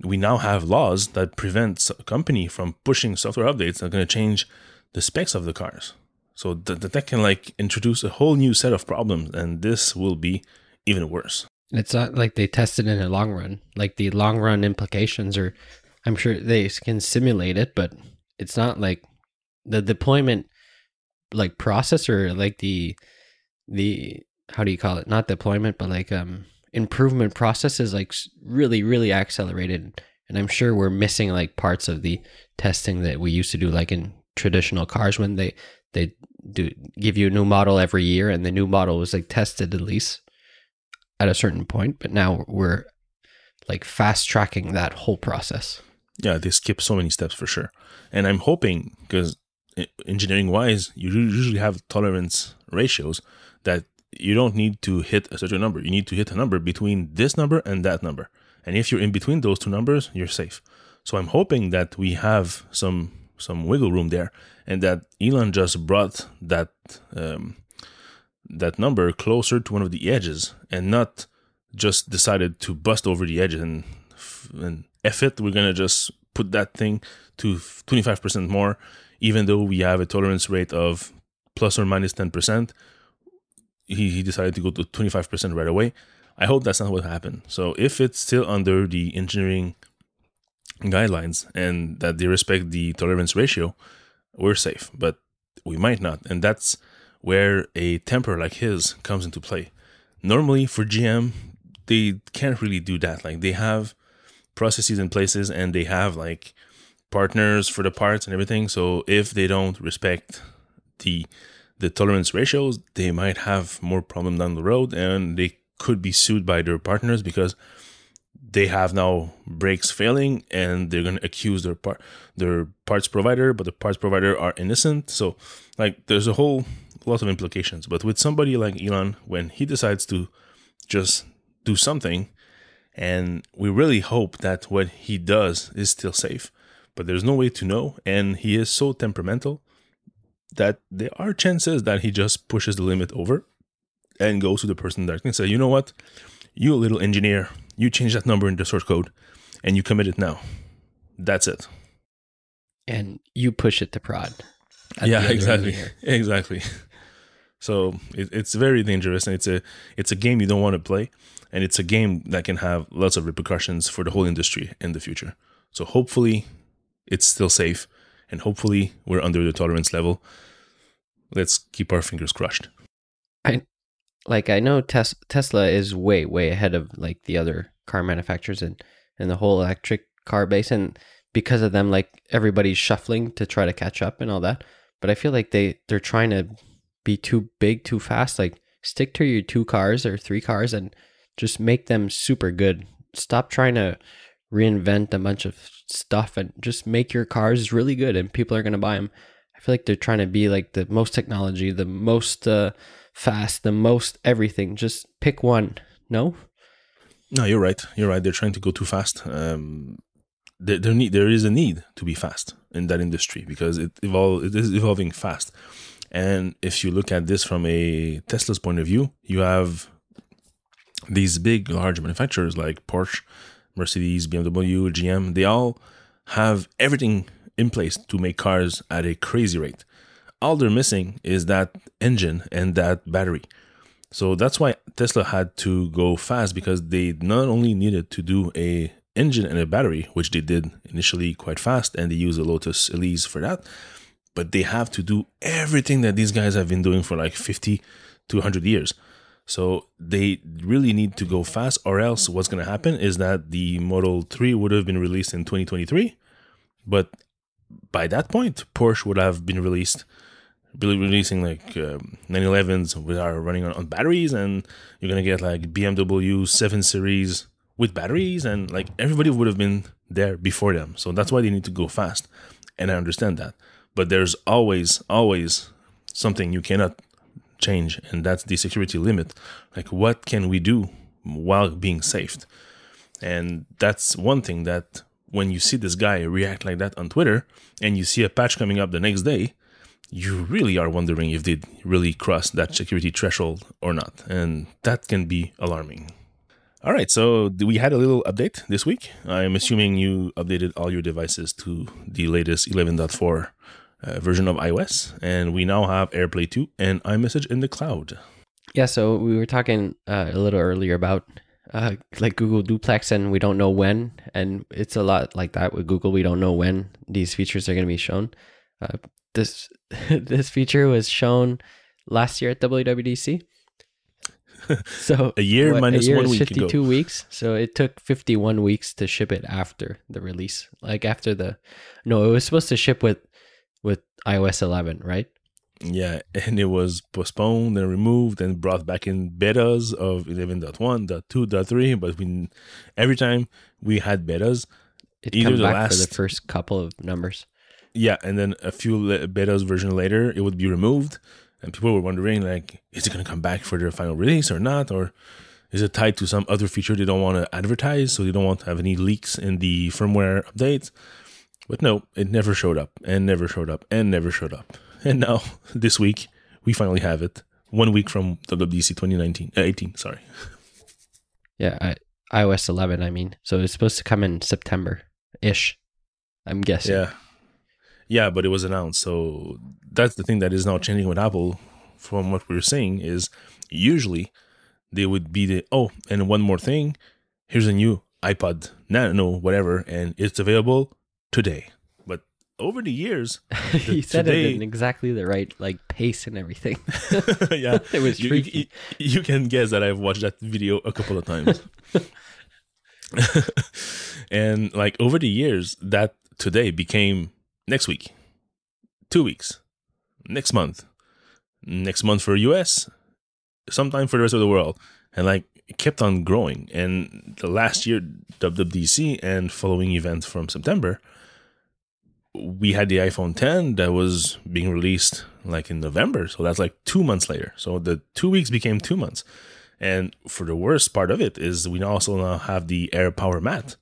[SPEAKER 1] we now have laws that prevent a company from pushing software updates that are going to change the specs of the cars. So that can like introduce a whole new set of problems, and this will be even worse.
[SPEAKER 2] It's not like they tested in the long run. Like the long run implications are, I'm sure they can simulate it, but it's not like the deployment like process, or like the how do you call it? Not deployment, but like improvement process is like really, really accelerated. And I'm sure we're missing like parts of the testing that we used to do, like in traditional cars when they do give you a new model every year, and the new model was like tested at least at a certain point. But now we're like fast tracking that whole process.
[SPEAKER 1] Yeah, they skip so many steps for sure. And I'm hoping, because engineering wise, you usually have tolerance ratios that you don't need to hit a certain number. You need to hit a number between this number and that number. And if you're in between those two numbers, you're safe. So I'm hoping that we have some wiggle room there, and that Elon just brought that number closer to one of the edges, and not just decided to bust over the edge and F it, we're going to just put that thing to 25% more, even though we have a tolerance rate of plus or minus 10%. He decided to go to 25% right away. I hope that's not what happened. So if it's still under the engineering guidelines and that they respect the tolerance ratio, we're safe, but we might not. And that's where a temper like his comes into play. Normally for GM, they can't really do that. Like they have processes in places, and they have like partners for the parts and everything. So if they don't respect the tolerance ratios, they might have more problem down the road, and they could be sued by their partners because they have now brakes failing, and they're going to accuse their parts provider, but the parts provider are innocent. So like there's a whole lot of implications. But with somebody like Elon, when he decides to just do something, and we really hope that what he does is still safe, but there's no way to know, and he is so temperamental that there are chances that he just pushes the limit over and goes to the person directly and says, you know what, you little engineer, you change that number in the source code and you commit it now. That's it.
[SPEAKER 2] And you push it to prod.
[SPEAKER 1] Yeah, exactly. Exactly. So it's very dangerous, and it's a game you don't want to play, and it's a game that can have lots of repercussions for the whole industry in the future. So hopefully it's still safe, and hopefully we're under the tolerance level. Let's keep our fingers crossed.
[SPEAKER 2] like I know Tesla is way ahead of like the other car manufacturers and the whole electric car base, and because of them, like everybody's shuffling to try to catch up and all that. But I feel like they're trying to be too big too fast. Like stick to your 2 cars or 3 cars and just make them super good. Stop trying to reinvent a bunch of stuff and just make your cars really good and people are going to buy them. I feel like they're trying to be like the most technology, the most fast, the most everything. Just pick one. No?
[SPEAKER 1] No, you're right. You're right. They're trying to go too fast. There is a need to be fast in that industry because it is evolving fast. And if you look at this from a Tesla's point of view, you have these big, large manufacturers like Porsche, Mercedes, BMW, GM. They all have everything in place to make cars at a crazy rate. All they're missing is that engine and that battery. So that's why Tesla had to go fast, because they not only needed to do a engine and a battery, which they did initially quite fast, and they use a Lotus Elise for that, but they have to do everything that these guys have been doing for like 50 to 100 years. So they really need to go fast, or else what's going to happen is that the Model 3 would have been released in 2023, but by that point, Porsche would have been releasing like 911s with are running on batteries, and you're going to get like BMW 7 Series with batteries, and like everybody would have been there before them. So that's why they need to go fast, and I understand that. But there's always something you cannot change, and that's the security limit. Like, what can we do while being safe? And that's one thing that when you see this guy react like that on Twitter, and you see a patch coming up the next day, you really are wondering if they really crossed that security threshold or not. And that can be alarming. All right, so we had a little update this week. I'm assuming you updated all your devices to the latest 11.4 version of iOS, and we now have AirPlay 2 and iMessage in the cloud.
[SPEAKER 2] Yeah, so we were talking a little earlier about like Google Duplex, and we don't know when, and it's a lot like that with Google. We don't know when these features are going to be shown. This feature was shown last year at WWDC. So
[SPEAKER 1] a year minus 1 week
[SPEAKER 2] 52
[SPEAKER 1] ago.
[SPEAKER 2] weeks. So it took 51 weeks to ship it after the release. Like after it was supposed to ship with iOS 11, right?
[SPEAKER 1] Yeah, and it was postponed and removed and brought back in betas of 11.1, .2, .3. But every time we had betas,
[SPEAKER 2] it came back for the first couple of numbers.
[SPEAKER 1] Yeah, and then a few betas version later, it would be removed. And people were wondering, like, is it going to come back for their final release or not? Or is it tied to some other feature they don't want to advertise, so they don't want to have any leaks in the firmware updates? But no, it never showed up and never showed up and never showed up. And now, this week, we finally have it. 1 week from WWDC 18, sorry.
[SPEAKER 2] Yeah, iOS 11, I mean. So it's supposed to come in September-ish, I'm guessing.
[SPEAKER 1] Yeah. Yeah, but it was announced. So that's the thing that is now changing with Apple from what we're saying is usually they would be and one more thing, here's a new iPod Nano, whatever, and it's available today. But over the years,
[SPEAKER 2] he said it in exactly the right pace and everything.
[SPEAKER 1] Yeah,
[SPEAKER 2] it was tricky.
[SPEAKER 1] You can guess that I've watched that video a couple of times. And over the years, that today became next week, 2 weeks, next month for US, sometime for the rest of the world. And it kept on growing. And the last year, WWDC and following events from September, we had the iPhone 10 that was being released in November. So that's 2 months later. So the 2 weeks became 2 months. And for the worst part of it is we also now have the Air Power Matte,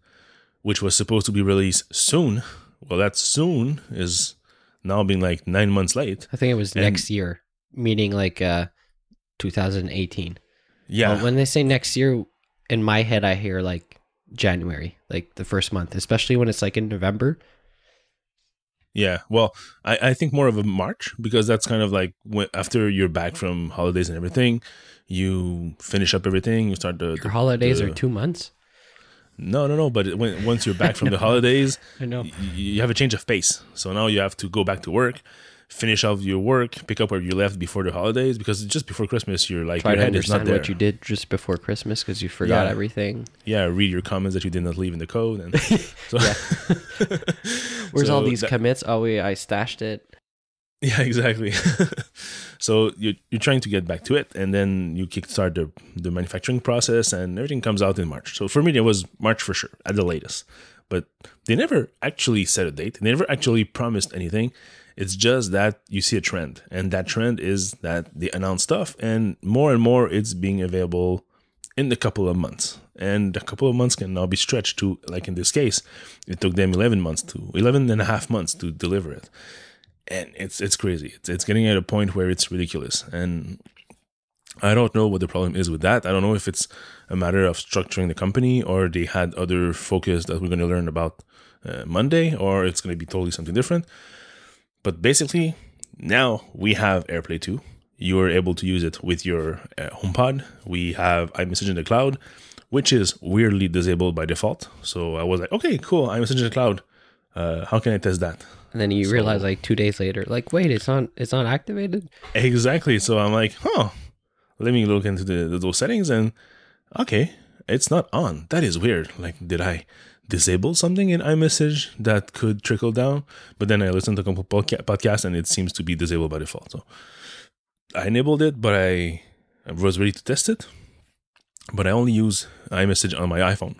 [SPEAKER 1] which was supposed to be released soon. Well, that soon is now being 9 months late.
[SPEAKER 2] I think it was next year, meaning 2018.
[SPEAKER 1] Yeah.
[SPEAKER 2] Well, when they say next year, in my head, I hear January, the first month, especially when it's in November.
[SPEAKER 1] Yeah. Well, I think more of a March, because that's kind of after you're back from holidays and everything, you finish up everything, you start
[SPEAKER 2] Your holidays are 2 months?
[SPEAKER 1] No. But once you're back from the holidays,
[SPEAKER 2] I know
[SPEAKER 1] you have a change of pace. So now you have to go back to work. finish off your work, pick up where you left before the holidays, because just before Christmas, you're like,
[SPEAKER 2] try
[SPEAKER 1] your
[SPEAKER 2] to
[SPEAKER 1] head is not
[SPEAKER 2] understand
[SPEAKER 1] there.
[SPEAKER 2] what you did just before Christmas because you forgot
[SPEAKER 1] Yeah.
[SPEAKER 2] everything.
[SPEAKER 1] Yeah, read your comments that you did not leave in the code. And so,
[SPEAKER 2] Where's all
[SPEAKER 1] so
[SPEAKER 2] these commits? Oh, wait, I stashed it.
[SPEAKER 1] Yeah, exactly. So you're trying to get back to it, and then you kickstart the manufacturing process, and everything comes out in March. So for me, it was March for sure, at the latest. But they never actually set a date. They never actually promised anything. It's just that you see a trend, and that trend is that they announce stuff, and more it's being available in a couple of months. And a couple of months can now be stretched to, like in this case, it took them 11 and a half months to deliver it. And it's crazy. It's getting at a point where it's ridiculous. And I don't know what the problem is with that. I don't know if it's a matter of structuring the company, or they had other focus that we're going to learn about Monday, or it's going to be totally something different. But basically, now we have AirPlay 2. You are able to use it with your HomePod. We have iMessage in the cloud, which is weirdly disabled by default. So I was like, okay, cool, iMessage in the cloud. How can I test that?
[SPEAKER 2] And then you realize like 2 days later, like, wait, it's not activated.
[SPEAKER 1] Exactly. So I'm like, let me look into those settings, and okay, it's not on. That is weird. Like, did I disable something in iMessage that could trickle down? But then I listened to a couple podcasts, and it seems to be disabled by default. So I enabled it, but I was ready to test it. But I only use iMessage on my iPhone.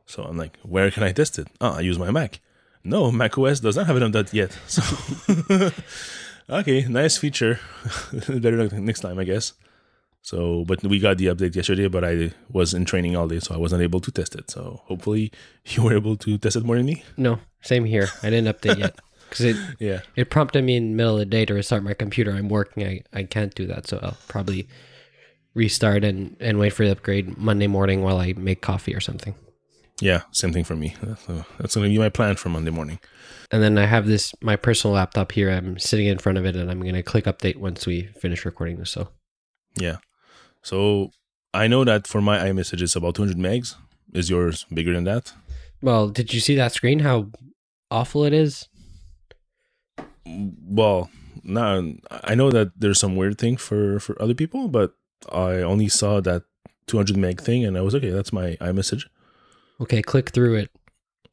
[SPEAKER 1] So I'm like, where can I test it? I use my Mac. No, macOS does not have it on that yet. So, okay, nice feature. Better next time, I guess. So, but we got the update yesterday, but I was in training all day, so I wasn't able to test it. So hopefully you were able to test it more than me.
[SPEAKER 2] No, same here. I didn't update yet because it prompted me in the middle of the day to restart my computer. I'm working. I can't do that, so I'll probably restart and wait for the upgrade Monday morning while I make coffee or something.
[SPEAKER 1] Yeah, same thing for me. So that's going to be my plan for Monday morning.
[SPEAKER 2] And then I have my personal laptop here. I'm sitting in front of it, and I'm going to click update once we finish recording this. So,
[SPEAKER 1] yeah. So I know that for my iMessage, it's about 200 megs. Is yours bigger than that?
[SPEAKER 2] Well, did you see that screen? How awful it is?
[SPEAKER 1] Well, no, I know that there's some weird thing for other people, but I only saw that 200 meg thing, and I was okay. That's my iMessage.
[SPEAKER 2] Okay, click through it.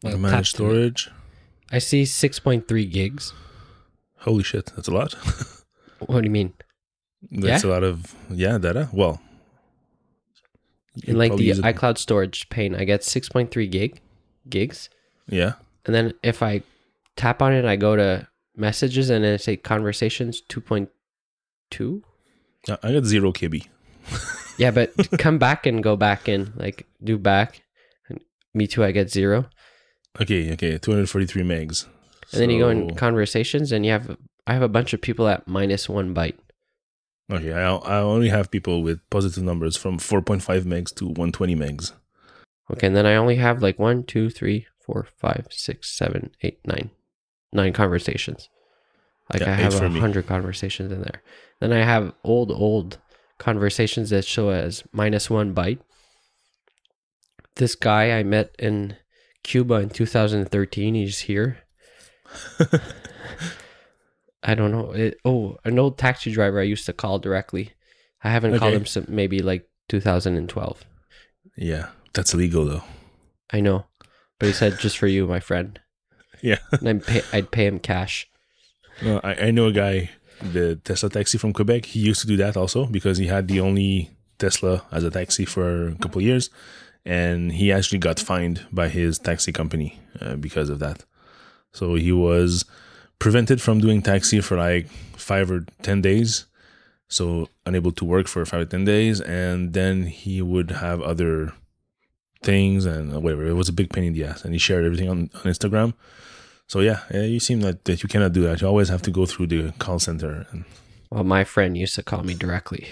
[SPEAKER 1] Manage storage.
[SPEAKER 2] I see 6.3 gigs.
[SPEAKER 1] Holy shit, that's a lot.
[SPEAKER 2] What do you mean?
[SPEAKER 1] That's a lot of data. Well,
[SPEAKER 2] in like the iCloud storage pane, I get 6.3 gigs.
[SPEAKER 1] Yeah.
[SPEAKER 2] And then if I tap on it, I go to messages, and then I say conversations 2.2.
[SPEAKER 1] I got 0 KB.
[SPEAKER 2] Yeah, but come back and go back in, like do back. Me too, I get 0.
[SPEAKER 1] Okay, 243 megs.
[SPEAKER 2] And then you go in conversations, and I have a bunch of people at -1 byte.
[SPEAKER 1] Okay, I only have people with positive numbers from 4.5 megs to 120 megs.
[SPEAKER 2] Okay, and then I only have like 1, 2, 3, 4, 5, 6, 7, 8, 9 conversations. Like I have 100 conversations in there. Then I have old conversations that show as -1 byte. This guy I met in Cuba in 2013, he's here. I don't know. An old taxi driver I used to call directly. I haven't called him since maybe like 2012.
[SPEAKER 1] Yeah, that's illegal though.
[SPEAKER 2] I know. But he said, just for you, my friend.
[SPEAKER 1] Yeah.
[SPEAKER 2] And I'd pay him cash.
[SPEAKER 1] Well, I know a guy, the Tesla taxi from Quebec. He used to do that also because he had the only Tesla as a taxi for a couple of years. And he actually got fined by his taxi company because of that. So he was prevented from doing taxi for like 5 or 10 days. So unable to work for 5 or 10 days. And then he would have other things and whatever. It was a big pain in the ass. And he shared everything on Instagram. So yeah, you seem that you cannot do that. You always have to go through the call center.
[SPEAKER 2] Well, my friend used to call me directly.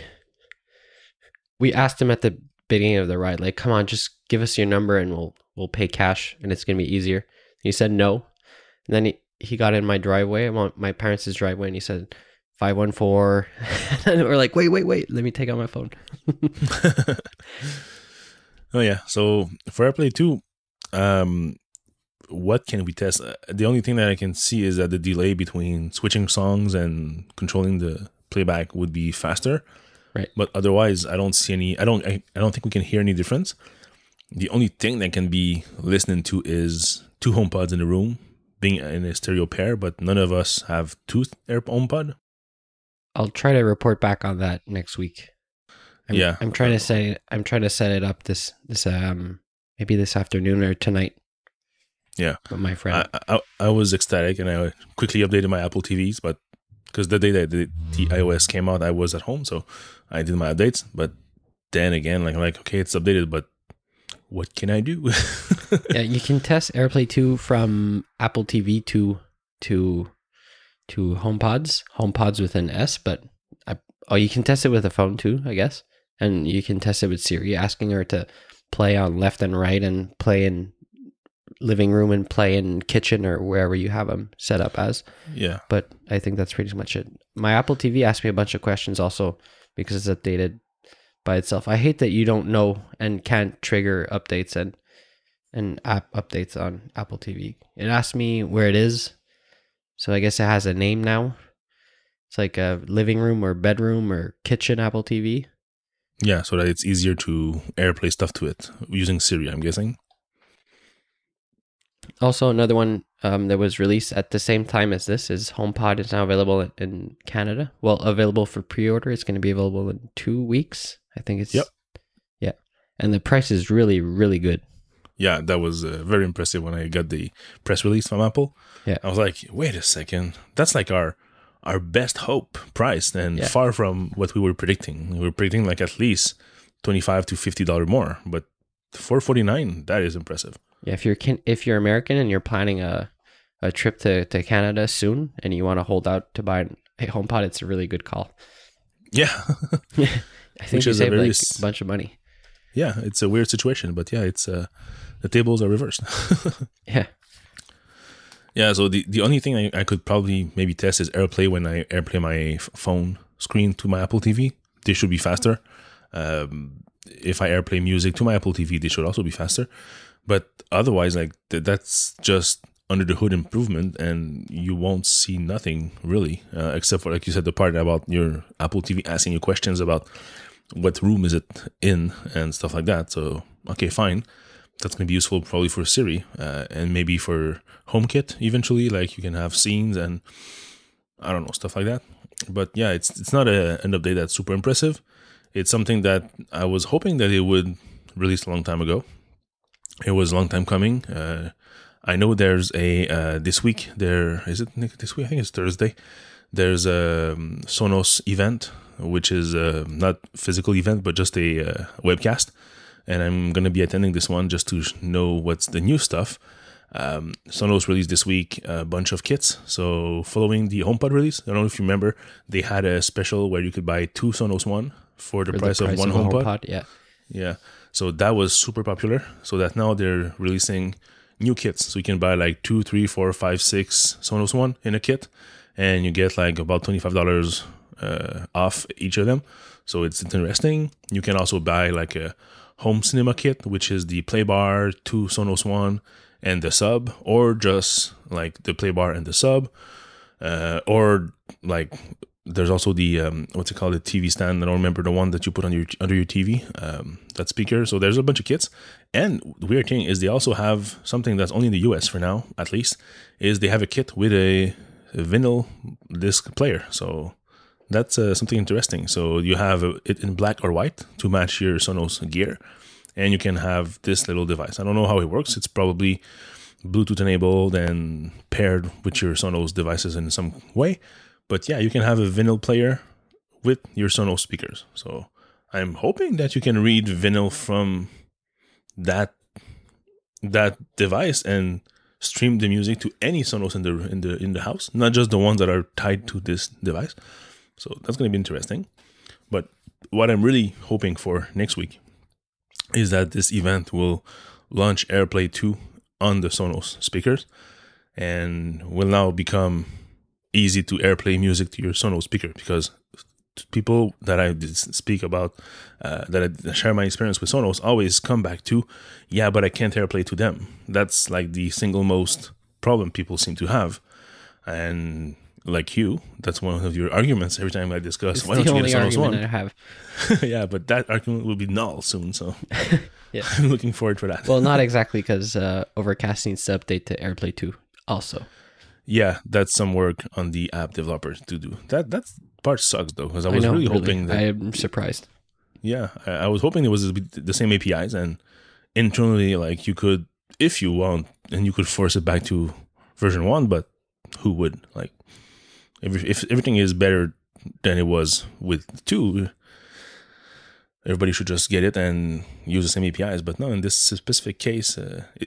[SPEAKER 2] We asked him at the beginning of the ride, like, come on, just give us your number and we'll pay cash and it's gonna be easier. He said no. And then he got in my driveway, my parents' driveway, and he said 514. And we're like, wait, let me take out my phone.
[SPEAKER 1] Oh yeah. So for AirPlay 2, what can we test? The only thing that I can see is that the delay between switching songs and controlling the playback would be faster.
[SPEAKER 2] Right.
[SPEAKER 1] But otherwise, I don't see any. I don't think we can hear any difference. The only thing that can be listening to is 2 HomePods in the room, being in a stereo pair. But none of us have 2 HomePod.
[SPEAKER 2] I'll try to report back on that next week. I'm trying to set it up this maybe this afternoon or tonight.
[SPEAKER 1] Yeah,
[SPEAKER 2] with my friend.
[SPEAKER 1] I was ecstatic, and I quickly updated my Apple TVs, but because the day that the iOS came out, I was at home, so I did my updates. But then again, like okay, it's updated, but what can I do?
[SPEAKER 2] Yeah, you can test AirPlay 2 from Apple TV to HomePods with an S, but you can test it with a phone too, I guess. And you can test it with Siri, asking her to play on left and right and play in living room and play in kitchen or wherever you have them set up as.
[SPEAKER 1] Yeah.
[SPEAKER 2] But I think that's pretty much it. My Apple TV asked me a bunch of questions also because it's updated by itself. I hate that you don't know and can't trigger updates and app updates on Apple TV. It asked me where it is. So I guess it has a name now. It's like a living room or bedroom or kitchen Apple TV.
[SPEAKER 1] Yeah, so that it's easier to AirPlay stuff to it using Siri, I'm guessing.
[SPEAKER 2] Also, another one that was released at the same time as this is HomePod is now available in Canada. Well, available for pre-order. It's going to be available in 2 weeks. I think it's...
[SPEAKER 1] Yep.
[SPEAKER 2] Yeah. And the price is really, really good.
[SPEAKER 1] Yeah, that was very impressive when I got the press release from Apple.
[SPEAKER 2] Yeah.
[SPEAKER 1] I was like, wait a second. That's like our best hope price and far from what we were predicting. We were predicting like at least $25 to $50 more, but $449, that is impressive.
[SPEAKER 2] Yeah, if you're American and you're planning a trip to Canada soon and you want to hold out to buy a HomePod, it's a really good call.
[SPEAKER 1] Yeah.
[SPEAKER 2] I think you save like a bunch of money.
[SPEAKER 1] Yeah, it's a weird situation, but yeah, it's the tables are reversed.
[SPEAKER 2] Yeah.
[SPEAKER 1] Yeah, so the only thing I could probably maybe test is AirPlay when I AirPlay my phone screen to my Apple TV. They should be faster. If I AirPlay music to my Apple TV, they should also be faster. But otherwise, like that's just under the hood improvement, and you won't see nothing really, except for, like you said, the part about your Apple TV asking you questions about what room is it in and stuff like that. So, okay, fine. That's going to be useful probably for Siri and maybe for HomeKit eventually. Like you can have scenes and I don't know, stuff like that. But yeah, it's not an update that's super impressive. It's something that I was hoping that it would release a long time ago. It was a long time coming. I know there's a this week. Is it this week? I think it's Thursday. There's a Sonos event, which is not physical event, but just a webcast. And I'm going to be attending this one just to know what's the new stuff. Sonos released this week a bunch of kits. So following the HomePod release, I don't know if you remember, they had a special where you could buy 2 Sonos One for the price of one HomePod. Yeah. So that was super popular. So that now they're releasing new kits. So you can buy like 2, 3, 4, 5, 6 Sonos One in a kit. And you get like about $25 off each of them. So it's interesting. You can also buy like a home cinema kit, which is the play bar, 2 Sonos One, and the sub, or just like the play bar and the sub, or like there's also the what's it called, the TV stand. I don't remember the one that you put on your under your TV, that speaker. So there's a bunch of kits, and the weird thing is they also have something that's only in the US for now, at least, is they have a kit with a vinyl disc player. So that's something interesting. So you have it in black or white to match your Sonos gear, and you can have this little device. I don't know how it works. It's probably Bluetooth enabled and paired with your Sonos devices in some way. But yeah, you can have a vinyl player with your Sonos speakers. So I'm hoping that you can read vinyl from that device and stream the music to any Sonos in the house, not just the ones that are tied to this device. So that's going to be interesting. But what I'm really hoping for next week is that this event will launch AirPlay 2 on the Sonos speakers and will now become easy to AirPlay music to your Sonos speaker, because people that I speak about, that I share my experience with Sonos, always come back to, yeah, but I can't AirPlay to them. That's like the single most problem people seem to have. And like you, that's one of your arguments every time I discuss,
[SPEAKER 2] It's
[SPEAKER 1] why don't
[SPEAKER 2] the
[SPEAKER 1] you
[SPEAKER 2] only
[SPEAKER 1] get a Sonos
[SPEAKER 2] argument
[SPEAKER 1] One?
[SPEAKER 2] I have.
[SPEAKER 1] Yeah, but that argument will be null soon, so
[SPEAKER 2] Yeah.
[SPEAKER 1] I'm looking forward for that.
[SPEAKER 2] Well, not exactly, because Overcast needs to update to AirPlay 2 also.
[SPEAKER 1] Yeah, that's some work on the app developers to do. That part sucks though, because I was really hoping that.
[SPEAKER 2] I'm surprised.
[SPEAKER 1] Yeah, I was hoping it was the same APIs, and internally, like, you could, if you want, and you could force it back to version 1, but who would? Like, if everything is better than it was with 2, everybody should just get it and use the same APIs. But no, in this specific case,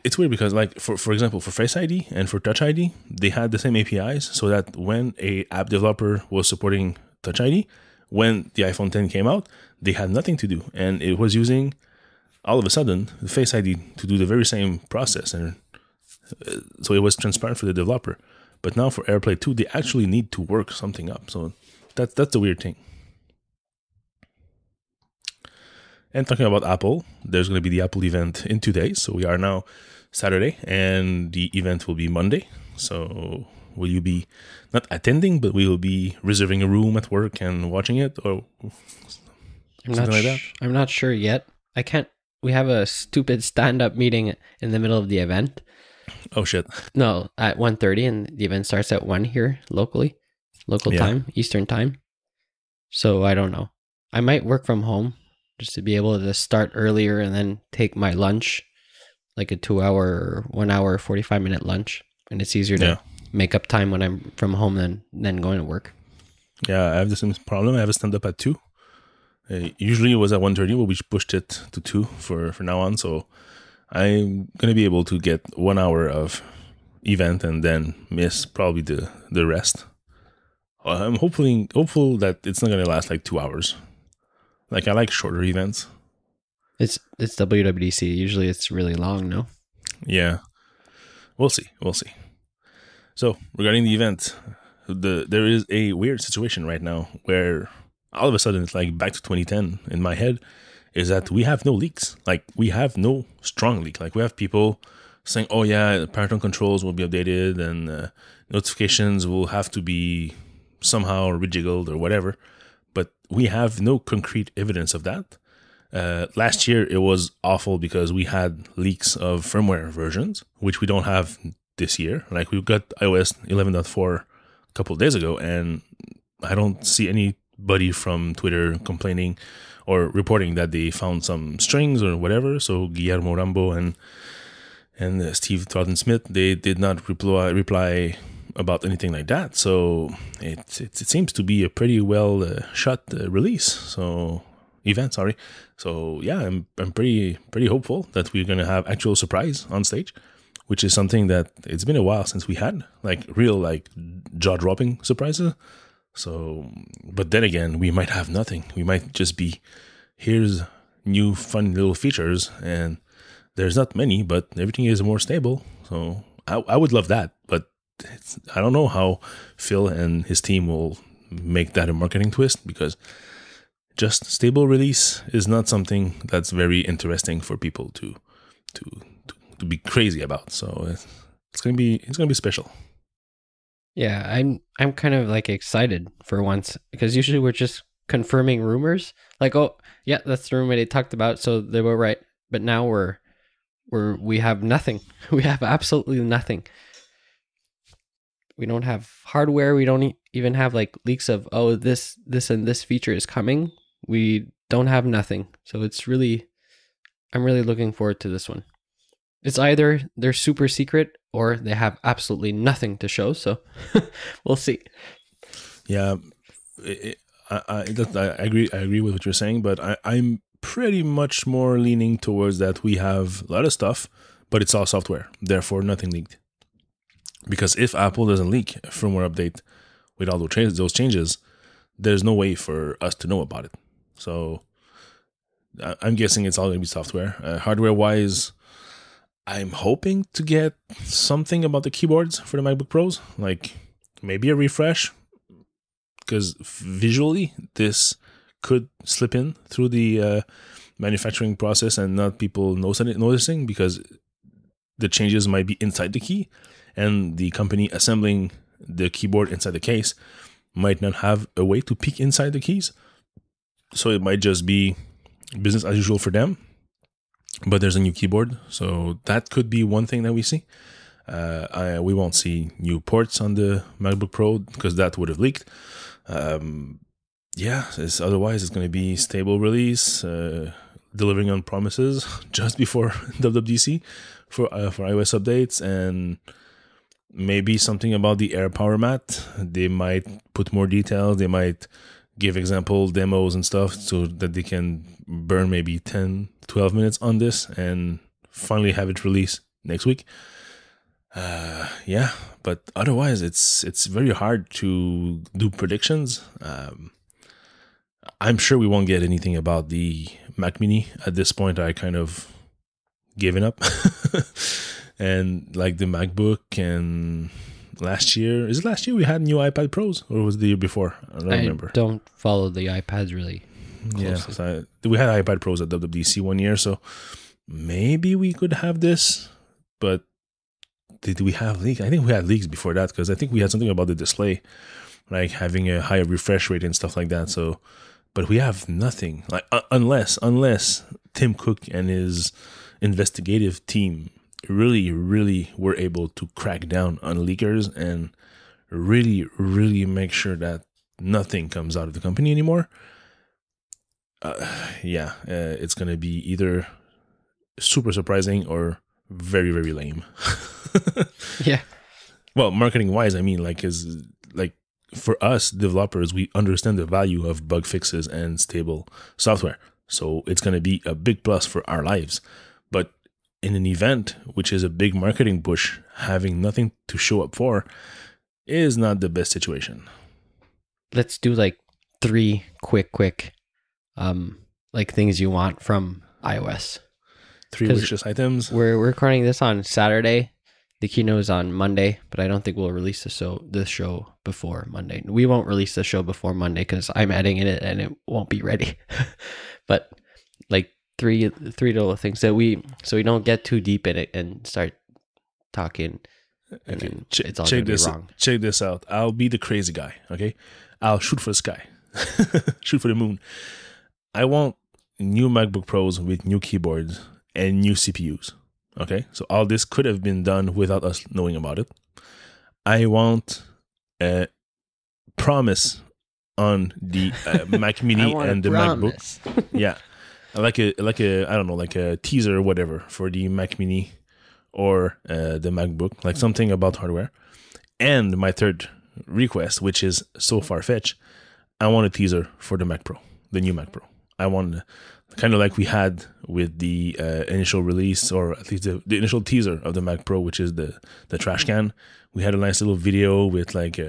[SPEAKER 1] it's weird because, like, for example, for Face ID and for Touch ID, they had the same APIs, so that when a app developer was supporting Touch ID, when the iPhone 10 came out, they had nothing to do, and it was using, all of a sudden, the Face ID to do the very same process, and so it was transparent for the developer. But now for AirPlay 2, they actually need to work something up. So that's the weird thing. And talking about Apple, there's going to be the Apple event in 2 days. So we are now Saturday, and the event will be Monday. So will you be not attending, but we will be reserving a room at work and watching it, or something like that?
[SPEAKER 2] I'm not sure yet. I can't. We have a stupid stand-up meeting in the middle of the event.
[SPEAKER 1] Oh shit!
[SPEAKER 2] No, at 1:30, and the event starts at 1 here local time, Eastern time. So I don't know. I might work from home just to be able to start earlier and then take my lunch, like a 2 hour or 1 hour, 45-minute lunch. And it's easier to make up time when I'm from home than going to work.
[SPEAKER 1] Yeah, I have the same problem. I have a stand-up at 2. Usually it was at 1:30, but we pushed it to 2 for now on. So I'm going to be able to get 1 hour of event and then miss probably the rest. I'm hopeful that it's not going to last like 2 hours. Like, I like shorter events.
[SPEAKER 2] It's WWDC. Usually it's really long, no?
[SPEAKER 1] Yeah. We'll see. So, regarding the event, there is a weird situation right now where all of a sudden it's like back to 2010 in my head, is that we have no leaks. Like, we have no strong leak. Like, we have people saying, oh yeah, parental controls will be updated and notifications will have to be somehow rejiggled or whatever. But we have no concrete evidence of that. Last year, it was awful because we had leaks of firmware versions, which we don't have this year. Like, we got iOS 11.4 a couple of days ago, and I don't see anybody from Twitter complaining or reporting that they found some strings or whatever. So Guillermo Rambo and Steve Troughton-Smith, they did not reply about anything like that. So it seems to be a pretty well shot event. So yeah, I'm pretty hopeful that we're gonna have actual surprise on stage, which is something that it's been a while since we had, like, real, like, jaw-dropping surprises. So, but then again, we might have nothing. We might just be, here's new fun little features, and there's not many, but everything is more stable. So I would love that, but I don't know how Phil and his team will make that a marketing twist, because just stable release is not something that's very interesting for people to be crazy about. So it's gonna be special.
[SPEAKER 2] Yeah, I'm kind of like excited for once, because usually we're just confirming rumors. Like, oh yeah, that's the rumor they talked about, so they were right. But now we have nothing. We have absolutely nothing. We don't have hardware. We don't even have like leaks of, oh, this and this feature is coming. We don't have nothing. So I'm really looking forward to this one. It's either they're super secret or they have absolutely nothing to show. So we'll see.
[SPEAKER 1] Yeah, I agree with what you're saying, but I'm pretty much more leaning towards that we have a lot of stuff, but it's all software. Therefore, nothing leaked. Because if Apple doesn't leak a firmware update with all those changes, there's no way for us to know about it. So I'm guessing it's all going to be software. Hardware-wise, I'm hoping to get something about the keyboards for the MacBook Pros, like maybe a refresh. because visually this could slip in through the manufacturing process and not people noticing, because the changes might be inside the key, and the company assembling the keyboard inside the case might not have a way to peek inside the keys. So it might just be business as usual for them, but there's a new keyboard. So that could be one thing that we see. We won't see new ports on the MacBook Pro because that would have leaked. Otherwise it's going to be stable release, delivering on promises just before WWDC for iOS updates, and maybe something about the Air Power Mat. They might put more details. They might give example demos and stuff so that they can burn maybe 10, 12 minutes on this and finally have it released next week. But otherwise it's very hard to do predictions. I'm sure we won't get anything about the Mac Mini at this point. I kind of given up. And like the MacBook, and last year we had new iPad Pros, or was it the year before? I don't remember.
[SPEAKER 2] Don't follow the iPads really closely.
[SPEAKER 1] Yeah, so we had iPad Pros at WWDC one year, so maybe we could have this. But did we have leaks? I think we had leaks before that, because I think we had something about the display, like having a higher refresh rate and stuff like that. So, but we have nothing, like unless Tim Cook and his investigative team really were able to crack down on leakers and really make sure that nothing comes out of the company anymore. It's going to be either super surprising or very lame.
[SPEAKER 2] Yeah.
[SPEAKER 1] Well, marketing wise, I mean, for us developers, we understand the value of bug fixes and stable software. So it's going to be a big plus for our lives. But in an event, which is a big marketing push, having nothing to show up for is not the best situation.
[SPEAKER 2] Let's do like 3 quick like things you want from iOS.
[SPEAKER 1] 3 wish list items.
[SPEAKER 2] We're recording this on Saturday. The keynote is on Monday, but I don't think we'll release the show before Monday. We won't release the show before Monday because I'm editing it and it won't be ready. But like three little things that so we don't get too deep in it and start talking. And then it's all gonna be wrong.
[SPEAKER 1] Check this out. I'll be the crazy guy. Okay, I'll shoot for the sky, shoot for the moon. I want new MacBook Pros with new keyboards and new CPUs. Okay, so all this could have been done without us knowing about it. I want a promise on the Mac Mini and the MacBook. Yeah, like a I don't know, like a teaser or whatever for the Mac Mini or the MacBook, like something about hardware. And my third request, which is so far-fetched, I want a teaser for the Mac Pro, the new Mac Pro. I want kind of like we had with the initial release, or at least the initial teaser of the Mac Pro, which is the trash can. We had a nice little video with like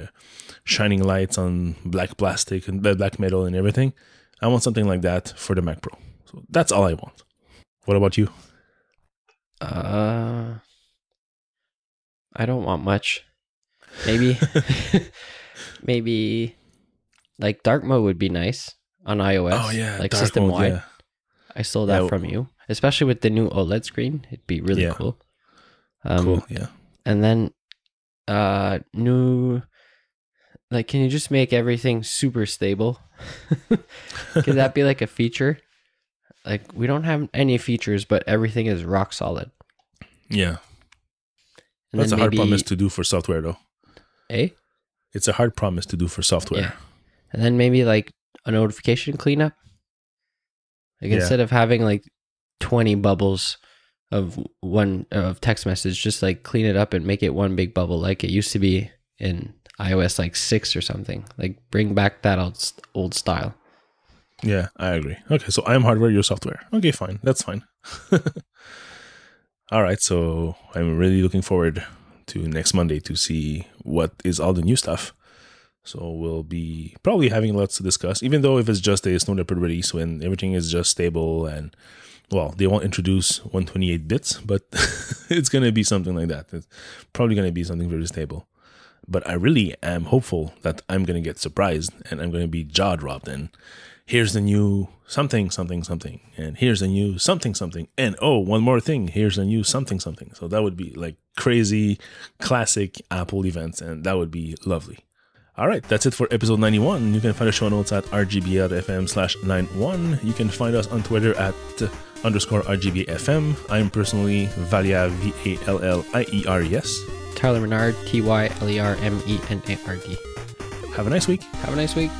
[SPEAKER 1] shining lights on black plastic and black metal and everything. I want something like that for the Mac Pro. So that's all I want. What about you?
[SPEAKER 2] I don't want much. Maybe maybe like dark mode would be nice on iOS.
[SPEAKER 1] Oh yeah,
[SPEAKER 2] like system wide.
[SPEAKER 1] Yeah.
[SPEAKER 2] I stole that from you, especially with the new OLED screen. It'd be really cool.
[SPEAKER 1] Cool, yeah.
[SPEAKER 2] And then new, like, can you just make everything super stable? Could that be like a feature? Like, we don't have any features, but everything is rock solid.
[SPEAKER 1] Yeah.
[SPEAKER 2] And
[SPEAKER 1] that's a hard promise to do for software, though.
[SPEAKER 2] Eh?
[SPEAKER 1] It's a hard promise to do for software.
[SPEAKER 2] Yeah. And then maybe like a notification cleanup. Like instead of having like 20 bubbles of text message, just like clean it up and make it one big bubble like it used to be in iOS like 6 or something. Like bring back that old style.
[SPEAKER 1] Yeah, I agree. Okay, so I'm hardware, you're software. Okay, fine. That's fine. All right, so I'm really looking forward to next Monday to see what is all the new stuff. So we'll be probably having lots to discuss, even though if it's just a Snow Leopard release when everything is just stable and, well, they won't introduce 128 bits, but it's going to be something like that. It's probably going to be something very stable. But I really am hopeful that I'm going to get surprised and I'm going to be jaw-dropped. And here's the new something, something, something. And here's the new something, something. And oh, one more thing. Here's the new something, something. So that would be like crazy, classic Apple events. And that would be lovely. All right, that's it for episode 91. You can find the show notes at rgba.fm/91. You can find us on Twitter at _RGBAfm. I'm personally Valia, VALLIERES.
[SPEAKER 2] Tyler Menard, TYLERMENARD.
[SPEAKER 1] Have a nice week.
[SPEAKER 2] Have a nice week.